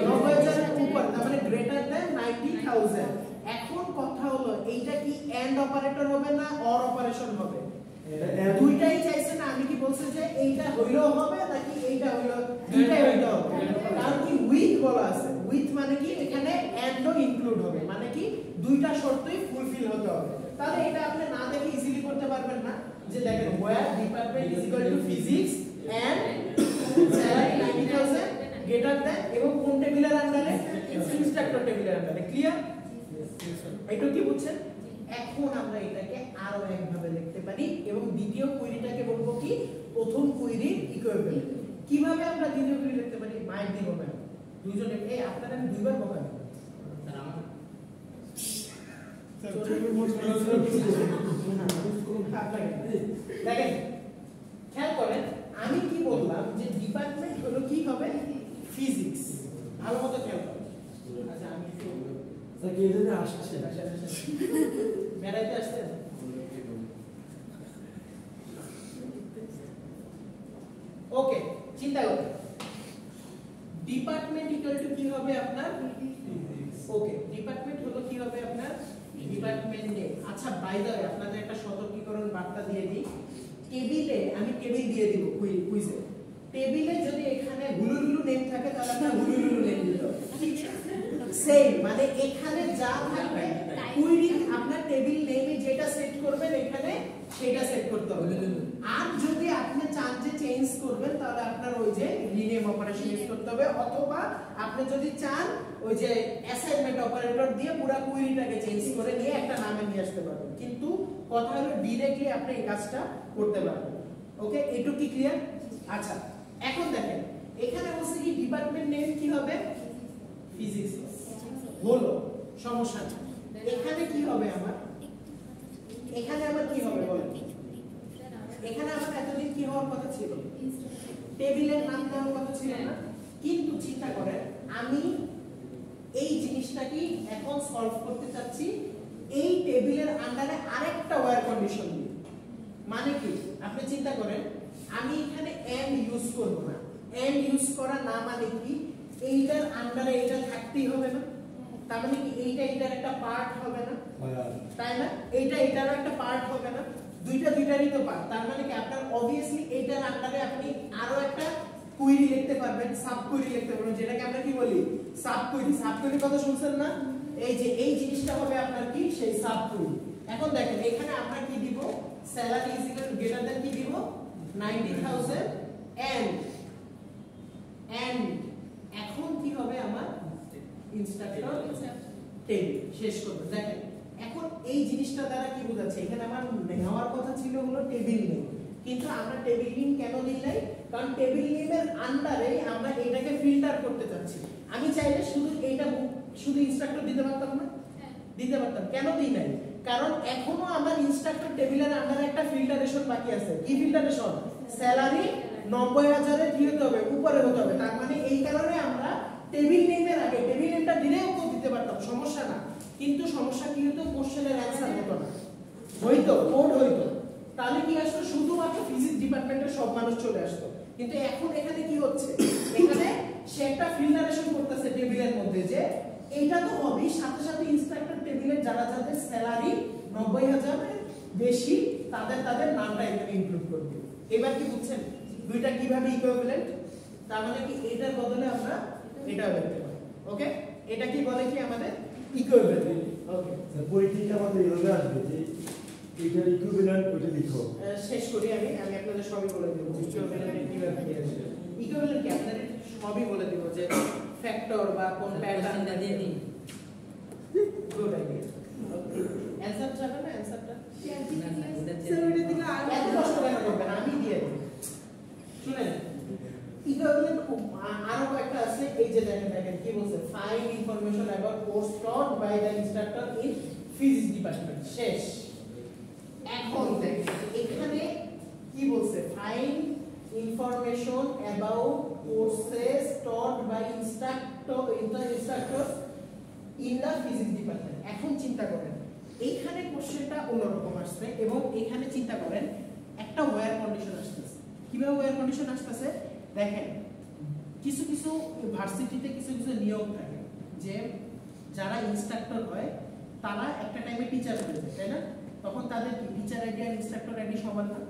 90000 এর উপর তার মানে গ্রেটার দ্যান 90000 এখন কথা হলো এইটা কি এন্ড অপারেটর হবে না অর অপারেশন হবে দুইটাই চাইছে না আমি কি বলছি যে এইটা হইলো হবে নাকি এইটা হইলো দুইটাই হইতে হবে কারণ কি উইথ বলা আছে উইথ মানে কি এখানে এন্ডও ইনক্লুড হবে মানে কি দুইটা শর্তই ফুলফিল হতে হবে তাহলে এটা আপনি না দেখে ইজিলি করতে পারবেন না যে দেখেন where department is equal to physics and salary 90000 greater than এবং কোন টেবিলের আন্ডারে ইনস্ট্রাক্টর টেবিলের আন্ডারে ক্লিয়ার এটা কি বুঝছেন এখন আমরা এটাকে আরো একভাবে লিখতে পারি এবং দ্বিতীয় কোয়েরিটাকে বলবো কি প্রথম কোয়েরির ইকুইভ্যালেন্ট কিভাবে আমরা দ্বিতীয় কোয়েরি লিখতে পারি মাইন্ড দিব না দুইজনে এই আপনারা আমি দুইবার বললাম স্যার আমার দেখেন খেয়াল করেন আমি কি বললাম যে ডিপার্টমেন্ট হলো কি হবে ফিজিক্স ভালো মতো খেয়াল করেন আচ্ছা আমি একটু স্যার কে জানে আসছে বেড়াইতে আসছেন ওকে চিন্তা করুন ডিপার্টমেন্ট ইকুয়াল টু কি হবে আপনার ওকে ডিপার্টমেন্ট হলো কি হবে আপনার ডিপার্টমেন্ট নেম আচ্ছা বাই দ্য ওয়ে আপনাদের একটা সতর্কীকরণ বার্তা দিয়ে দিই টেবিলে আমি টেবিল দিয়ে দিব কুইজে টেবিলে যদি এখানে হুলুলুলু নেম থাকে তাহলে আপনার হুলুলুলু নেম দিতে হবে সেম মানে এখানে যা থাকবে কুইরি আপনার টেবিল নেমে যেটা সেট করবেন এখানে সেটা সেট করতে হবে আর যদি আপনি চান যে চেঞ্জ করবেন তাহলে আপনার ওই যে রিনেম অপারেশন ইউজ করতে হবে অথবা আপনি যদি চান ওই যে অ্যাসাইনমেন্ট অপারেটর দিয়ে পুরো কুইরিটাকে চেঞ্জ করে নিয়ে একটা নামে নিয়ে আসতে পারবেন কিন্তু কথা হলো ডাইরেক্টলি আপনি এই কাজটা করতে পারবেন ওকে এটুকু কি ক্লিয়ার আচ্ছা এখন দেখেন এখানে বলছে কি ডিপার্টমেন্ট নেম কি হবে ফিজিক্স হলো সমস্যা নেই এখানে কি হবে আমার এখানে আমার কি হবে বলেন এখানে আমার এতদিন কি হওয়ার কথা ছিল টেবিলের নাম দেওয়ার কথা ছিল না কিন্তু চিন্তা করেন আমি এই জিনিসটাকে এখন সলভ করতে চাচ্ছি এই টেবিলের আন্ডারে আরেকটা ওয়্যার কন্ডিশন দিয়ে মানে কি আপনি চিন্তা করেন আমি এখানে এন্ড ইউজ করব না এন্ড ইউজ করা না মানে কি এইটার আন্ডারে এটা থাকতেই হবে না তার মানে কি এইটা এটার একটা পার্ট হবে না তাই না এইটা এটারও একটা পার্ট হবে না দুইটারই তো পার্ট তার মানে কি আপনার অবভিয়াসলি এইটার আন্ডারে আপনি আরো একটা কুইরি লিখতে পারবেন সাব কুইরি লিখতে পারবেন যেটাকে আমরা কি বলি সাব কুইরি কথা শুনছেন না এই যে এই জিনিসটা হবে আপনার কি সেই সাব কুইরি এখন দেখেন এখানে আমরা কি দিব salary is equal two greater than কি দিব 90000 এন্ড এখন কি হবে আমার ইনস্ট্রাক্টর টেবিল শেষ করব দেখেন এখন এই জিনিসটা দ্বারা কি বোঝাচ্ছে এখানে আমার নেওয়ার কথা ছিল হলো টেবিল নেম কিন্তু আমরা টেবিল নেম কেন দিই নাই কারণ টেবিল নেমের আন্ডারে আমরা এটাকে ফিল্টার করতে চাচ্ছি আমি চাইলে শুধু ইনস্ট্রাক্টর দিতে পারতাম না দিতে পারতাম কেন দিই নাই কারণ এখনো আমার ইনস্ট্রাক্টর টেবিলের আন্ডারে একটা ফিল্টারেশন বাকি আছে কি ফিল্টারেশন স্যালারি 90000 এর কি হতে হবে উপরে হতে হবে তার মানে এই কারণে আমরা টেবিল নেমের আগে টেবিল নেমটা দিলেও তো দিতে পারতাম সমস্যা না কিন্তু সমস্যা কি হতো কোশ্চেনের অ্যানসার হতো না হইতো কোড হইতো তাহলে কি আসতো শুধুমাত্র ফিজিক্স ডিপার্টমেন্টের সব মানুষ চলে আসতো কিন্তু এখন এখানে কি হচ্ছে এখানে সে একটা ফিল্টারেশন করতেছে টেবিলের মধ্যে যে এইটা তো হবেই সাথে সাথে ইনস্ট্রাক্টর টেবিলের যারা যাদের স্যালারি 90000 এর বেশি তাদের নামটা এখানে ইনক্লুড করবে এবার কি বুঝছেন দুইটা কিভাবে ইকুইভ্যালেন্ট তার মানে কি এটার বদলে আমরা এটা লিখতে পারি ওকে এটা কি বলে কি আমাদের ইকুইভ্যালেন্ট ওকে স্যার পরীক্ষা আমাদের এইভাবে আসবে যে এটার ইকুইভ্যালেন্ট ওটা লিখো শেষ করি আমি আপনাদের সবই বলে দেব ইকুইভ্যালেন্ট কিভাবে আসবে ইকুইভ্যালেন্ট কি আপনাদের সবই বলে দেব যে ফ্যাক্টর বা কোন প্যাটার্ন দিয়ে দিই গুড আইডিয়া অ্যানসার যাবে না অ্যানসারটা স্যার ওটা দিলে এত কষ্ট কেন করবেন আমি দিয়ে দিই শুনেন ইকুইভ্যালেন্ট আরো একটা আছে এই যে দেখেন কি বলছে find information about course taught by the instructor in physics department শেষ এখন দেখেন এখানে কি বলছে find information about courses taught by instructor in the physics department এখন চিন্তা করেন এইখানে কোশ্চেনটা অন্যরকম আসছে এবং এখানে চিন্তা করেন একটা ওয়্যার কন্ডিশন আসতেছে কিভাবে ওয়্যার কন্ডিশন আসতেছে দেখেন কিছু কিছু ভার্সিটিতে কিছু কিছু নিয়ম থাকে যে যারা ইনস্ট্রাক্টর হয় তারা একটা টাইমে টিচার হয়ে যায় তাই না তখন তাদের কি টিচার আইডি আর ইনস্ট্রাক্টর আইডি সমান না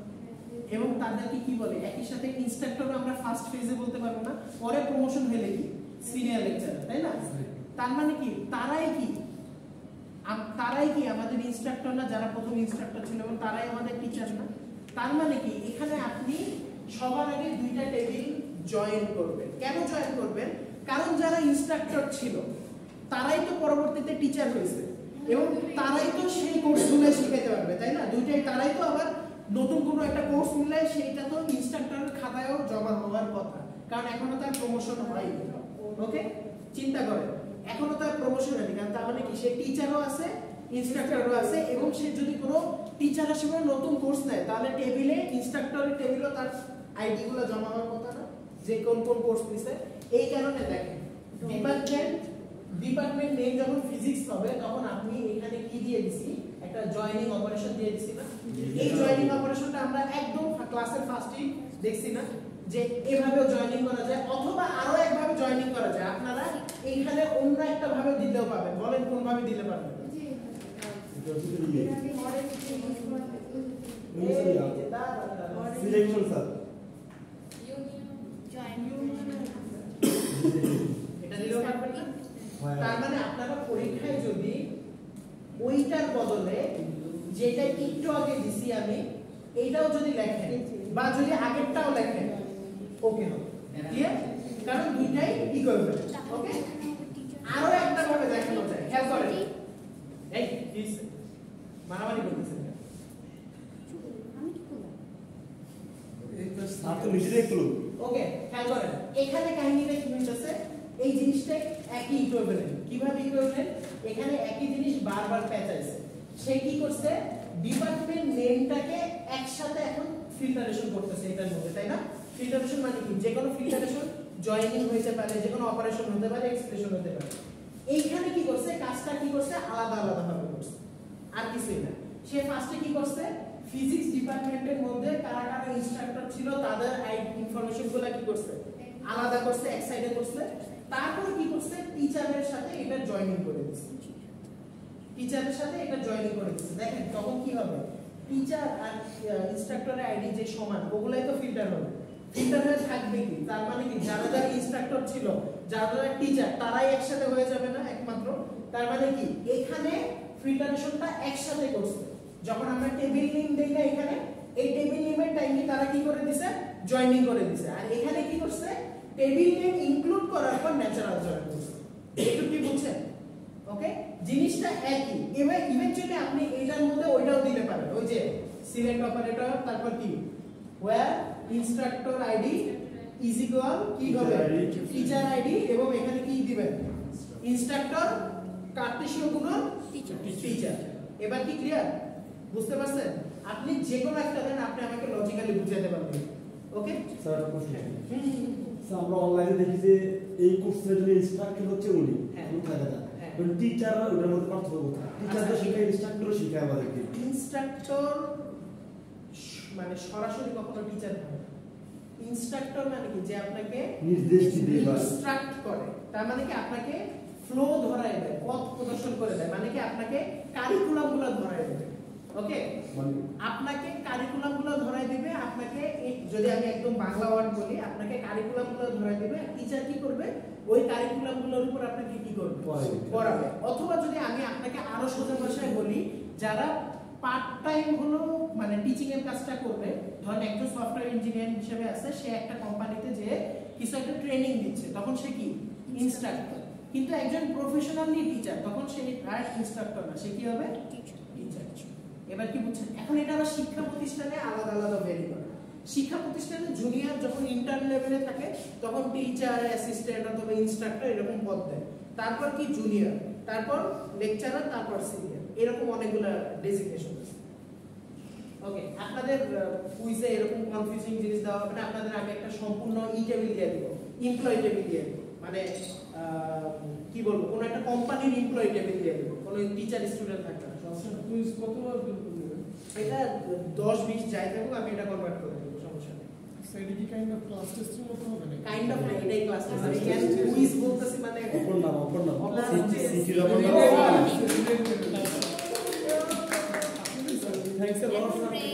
এবং তাদেরকে কি বলে একই সাথে ইনস্ট্রাক্টর আমরা ফার্স্ট ফেজে বলতে পারবো না পরে প্রমোশন হলে কি সিনিয়র লেকচারার তাই না তার মানে কি তারাই কি আমাদের ইনস্ট্রাক্টর না যারা প্রথম ইনস্ট্রাক্টর ছিল এবং তারাই আমাদের টিচার না তার মানে কি এখানে আপনি সবার আগে দুইটা টেবিল জয়েন করবেন কেন জয়েন করবেন কারণ যারা ইনস্ট্রাক্টর ছিল তারাই তো পরবর্তীতে টিচার হয়েছে এবং তারাই তো সেই কোর্সগুলো শিখাতে পারবে তাই না দুইটাই তারাই তো আবার নতুন কোনো একটা কোর্স নিলে সেইটা তো ইনস্ট্রাক্টরের খাতায়ও জমা হওয়ার কথা কারণ এখনো তার প্রমোশন হয়নি ওকে চিন্তা করেন এখনো তার প্রমোশন হয়নি কারণ তার মানে কি সে টিচারও আছে ইনস্ট্রাক্টরও আছে এবং সে যদি কোনো টিচার হিসেবে নতুন কোর্স নেয় তাহলে টেবিলে ইনস্ট্রাক্টরের টেবিলও তার আইডি গুলো জমা হওয়ার কথা না যে কোন কোন কোর্স নিছে এই কারণে দেখেন ডিপার্টমেন্ট নেম যখন ফিজিক্স হবে তখন আপনি এখানে কি দিয়ে দিছি একটা জয়েনিং অপারেশন দিয়ে দিছি না এই জয়েনিং অপারেশনটা আমরা একদম ক্লাসের ফার্স্টেই দেখছি না যে এভাবেও জয়েনিং করা যায় অথবা আরো একভাবে জয়েনিং করা যায় আপনারা এইখানে অন্য একটা ভাবে দিলেও পাবেন বলেন কোন ভাবে দিলে পারবেন সিলেকশন স্যার এটা দিলেও পারবেন না তার মানে আপনারা পরীক্ষায় যদি ওইটার বদলে যেটা একটু আগে দিছি আমি এইটাও যদি লেখেন বা যদি আগেরটাও লেখেন ওকে হবে ক্লিয়ার কারণ দুইটাই ইকুইভ্যালেন্ট ওকে আরো একটা ভাবে দেখানো যায় খেয়াল করেন এই প্লিজ মারামারি করতেছেন স্যার তো নিজেরাই ক্লু ওকে খেয়াল করেন এখানে কাহিনীটা কি হইতাছে এই জিনিসটা একই ইকুইভ্যালেন্ট কিভাবে ইকুইভ্যালেন্ট এখানে একই জিনিস বারবার পেঁচাইছে সে কি করছে ডিপার্টমেন্ট নেমটাকে একসাথে এখন ফিল্টারেশন করতেছে এটার মধ্যে তাই না ফিল্টারেশন মানে কি যে কোনো ফিল্টারেশন জয়েনিং হতে পারে যে কোনো অপারেশন হতে পারে এক্সপ্রেশন হতে পারে এইখানে কি করছে কাজটা কি করছে আলাদা আলাদা ভাবে করছে আর কিছুই না সে ফার্স্টে কি করছে ফিজিক্স ডিপার্টমেন্টের মধ্যে কারা কারা ইনস্ট্রাক্টর ছিল তাদের ইনফরমেশনগুলো কি করছে আলাদা করছে এক সাইডে করছে তারপর কি করছে টিচারের সাথে এটা জয়েনিং করে দিয়েছে টিচারের সাথে এটা জয়েনিং করে দিয়েছে দেখেন তখন কি হবে টিচার আর ইনস্ট্রাক্টরের আইডি যে সমান ওগুলাই তো ফিল্টার হবে ফিল্টার হয়ে থাকবে কি তার মানে কি যারা যারা ইনস্ট্রাক্টর ছিল যারা যারা টিচার তারাই একসাথে হয়ে যাবে না একমাত্র তার মানে কি এখানে ফিল্টারেশনটা একসাথে করছে যখন আমরা টেবিল নেম দেই না এখানে এই টেবিল নেমের টাইমে তারা কি করে দিছে জয়েনিং করে দিছে আর এখানে কি করছে টেবিল নেম ইনক্লুড করার পর ন্যাচারাল জয়েন করছে একটু কি বুঝছেন ওকে জিনিসটা একই এবার ইভেন্চুয়ালি আপনি এটার মধ্যে ওইটাও দিতে পারেন ওই যে সিলেক্ট অপারেটর তারপর কি where instructor ID is equal কি হবে টিচার আইডি এবং এখানে কি দিবেন ইনস্ট্রাক্টর কার্টেসীয় গুণন টিচার এবার কি ক্লিয়ার বুঝতে পারছেন আপনি যে কোনো একটা দেন আপনি আমাকে লজিক্যালি বুঝাতে পারবেন ওকে স্যার স্যার আমরা অনলাইনে দেখি যে এই কোর্সের জন্য ইনস্ট্রাক্টর হচ্ছে উনি থাকে না কিন্তু টিচার ওটার মধ্যে পার্থক্য কোথায় টিচারও শেখায় ইনস্ট্রাক্টরও শেখায় আমাদেরকে ইনস্ট্রাক্টর মানে সরাসরি কখনো টিচার হয় ইনস্ট্রাক্টর মানে কি যে আপনাকে নির্দেশ দিবে বা ইনস্ট্রাক্ট করে তার মানে কি আপনাকে ফ্লো ধরায় দেয় পথ প্রদর্শন করে দেয় মানে কি আপনাকে কারিকুলামগুলো ধরায় দেবে ওকে মানে আপনাকে কারিকুলামগুলো ধরায় দিবে আপনাকে যদি আমি একদম বাংলা ওয়ার্ড বলি আপনাকে কারিকুলামগুলো ধরায় দিবে টিচার কি করবে ওই কারিকুলামগুলোর উপর আপনাকে কি করবে পড়াবে অথবা যদি আমি আপনাকে আরো সোজা ভাষায় বলি যারা পার্ট টাইম হলো মানে টিচিং এর কাজটা করবে ধরেন একজন সফটওয়্যার ইঞ্জিনিয়ার হিসেবে আছে সে একটা কোম্পানিতে যে কিছু একটা ট্রেনিং দিচ্ছে তখন সে কি ইনস্ট্রাক্টর। কিন্তু একজন প্রফেশনালি টিচার তখন সে আর ইনস্ট্রাক্টর না, সে কি হবে? টিচার। এবার কি বুঝছেন? এখন এটা আবার শিক্ষা প্রতিষ্ঠানে আলাদা আলাদা ভ্যারি করে। শিক্ষা প্রতিষ্ঠানে জুনিয়র যখন ইন্টার্ন লেভেলে থাকে তখন টিচার, অ্যাসিস্ট্যান্ট অথবা ইনস্ট্রাক্টর এরকম পদ দেয়। তারপর কি জুনিয়র, তারপর লেকচারার, তারপর সিনিয়র, এরকম অনেকগুলো ডেজিগনেশন আছে। ওকে, আপনাদের কুইজে এরকম কনফিউজিং জিনিস দেওয়া হবে না। আপনাদের আমি একটা সম্পূর্ণ টেবিল দিয়ে দেব, এমপ্লয়ি টেবিল দিয়ে দেব, মানে কি বলবো, কোন একটা কোম্পানির এমপ্লয়ি টেবিল দিয়ে দেব, কোনো টিচার স্টুডেন্ট থাকবে না। কুইজ কতবার করবেন? এটা 10-20 যাই থাকুক, আমি এটা কনভার্ট করে দেব, সমস্যা নেই। সেটা কি কাইন্ড অফ ক্লাস টেস্টের মতো হবে না? কাইন্ড অফ না, এটাই ক্লাস টেস্ট। আমি কেন কুইজ বলতেছি মানে অপর নাম আপনার সিকিউর অপর নাম। Thanks a lot.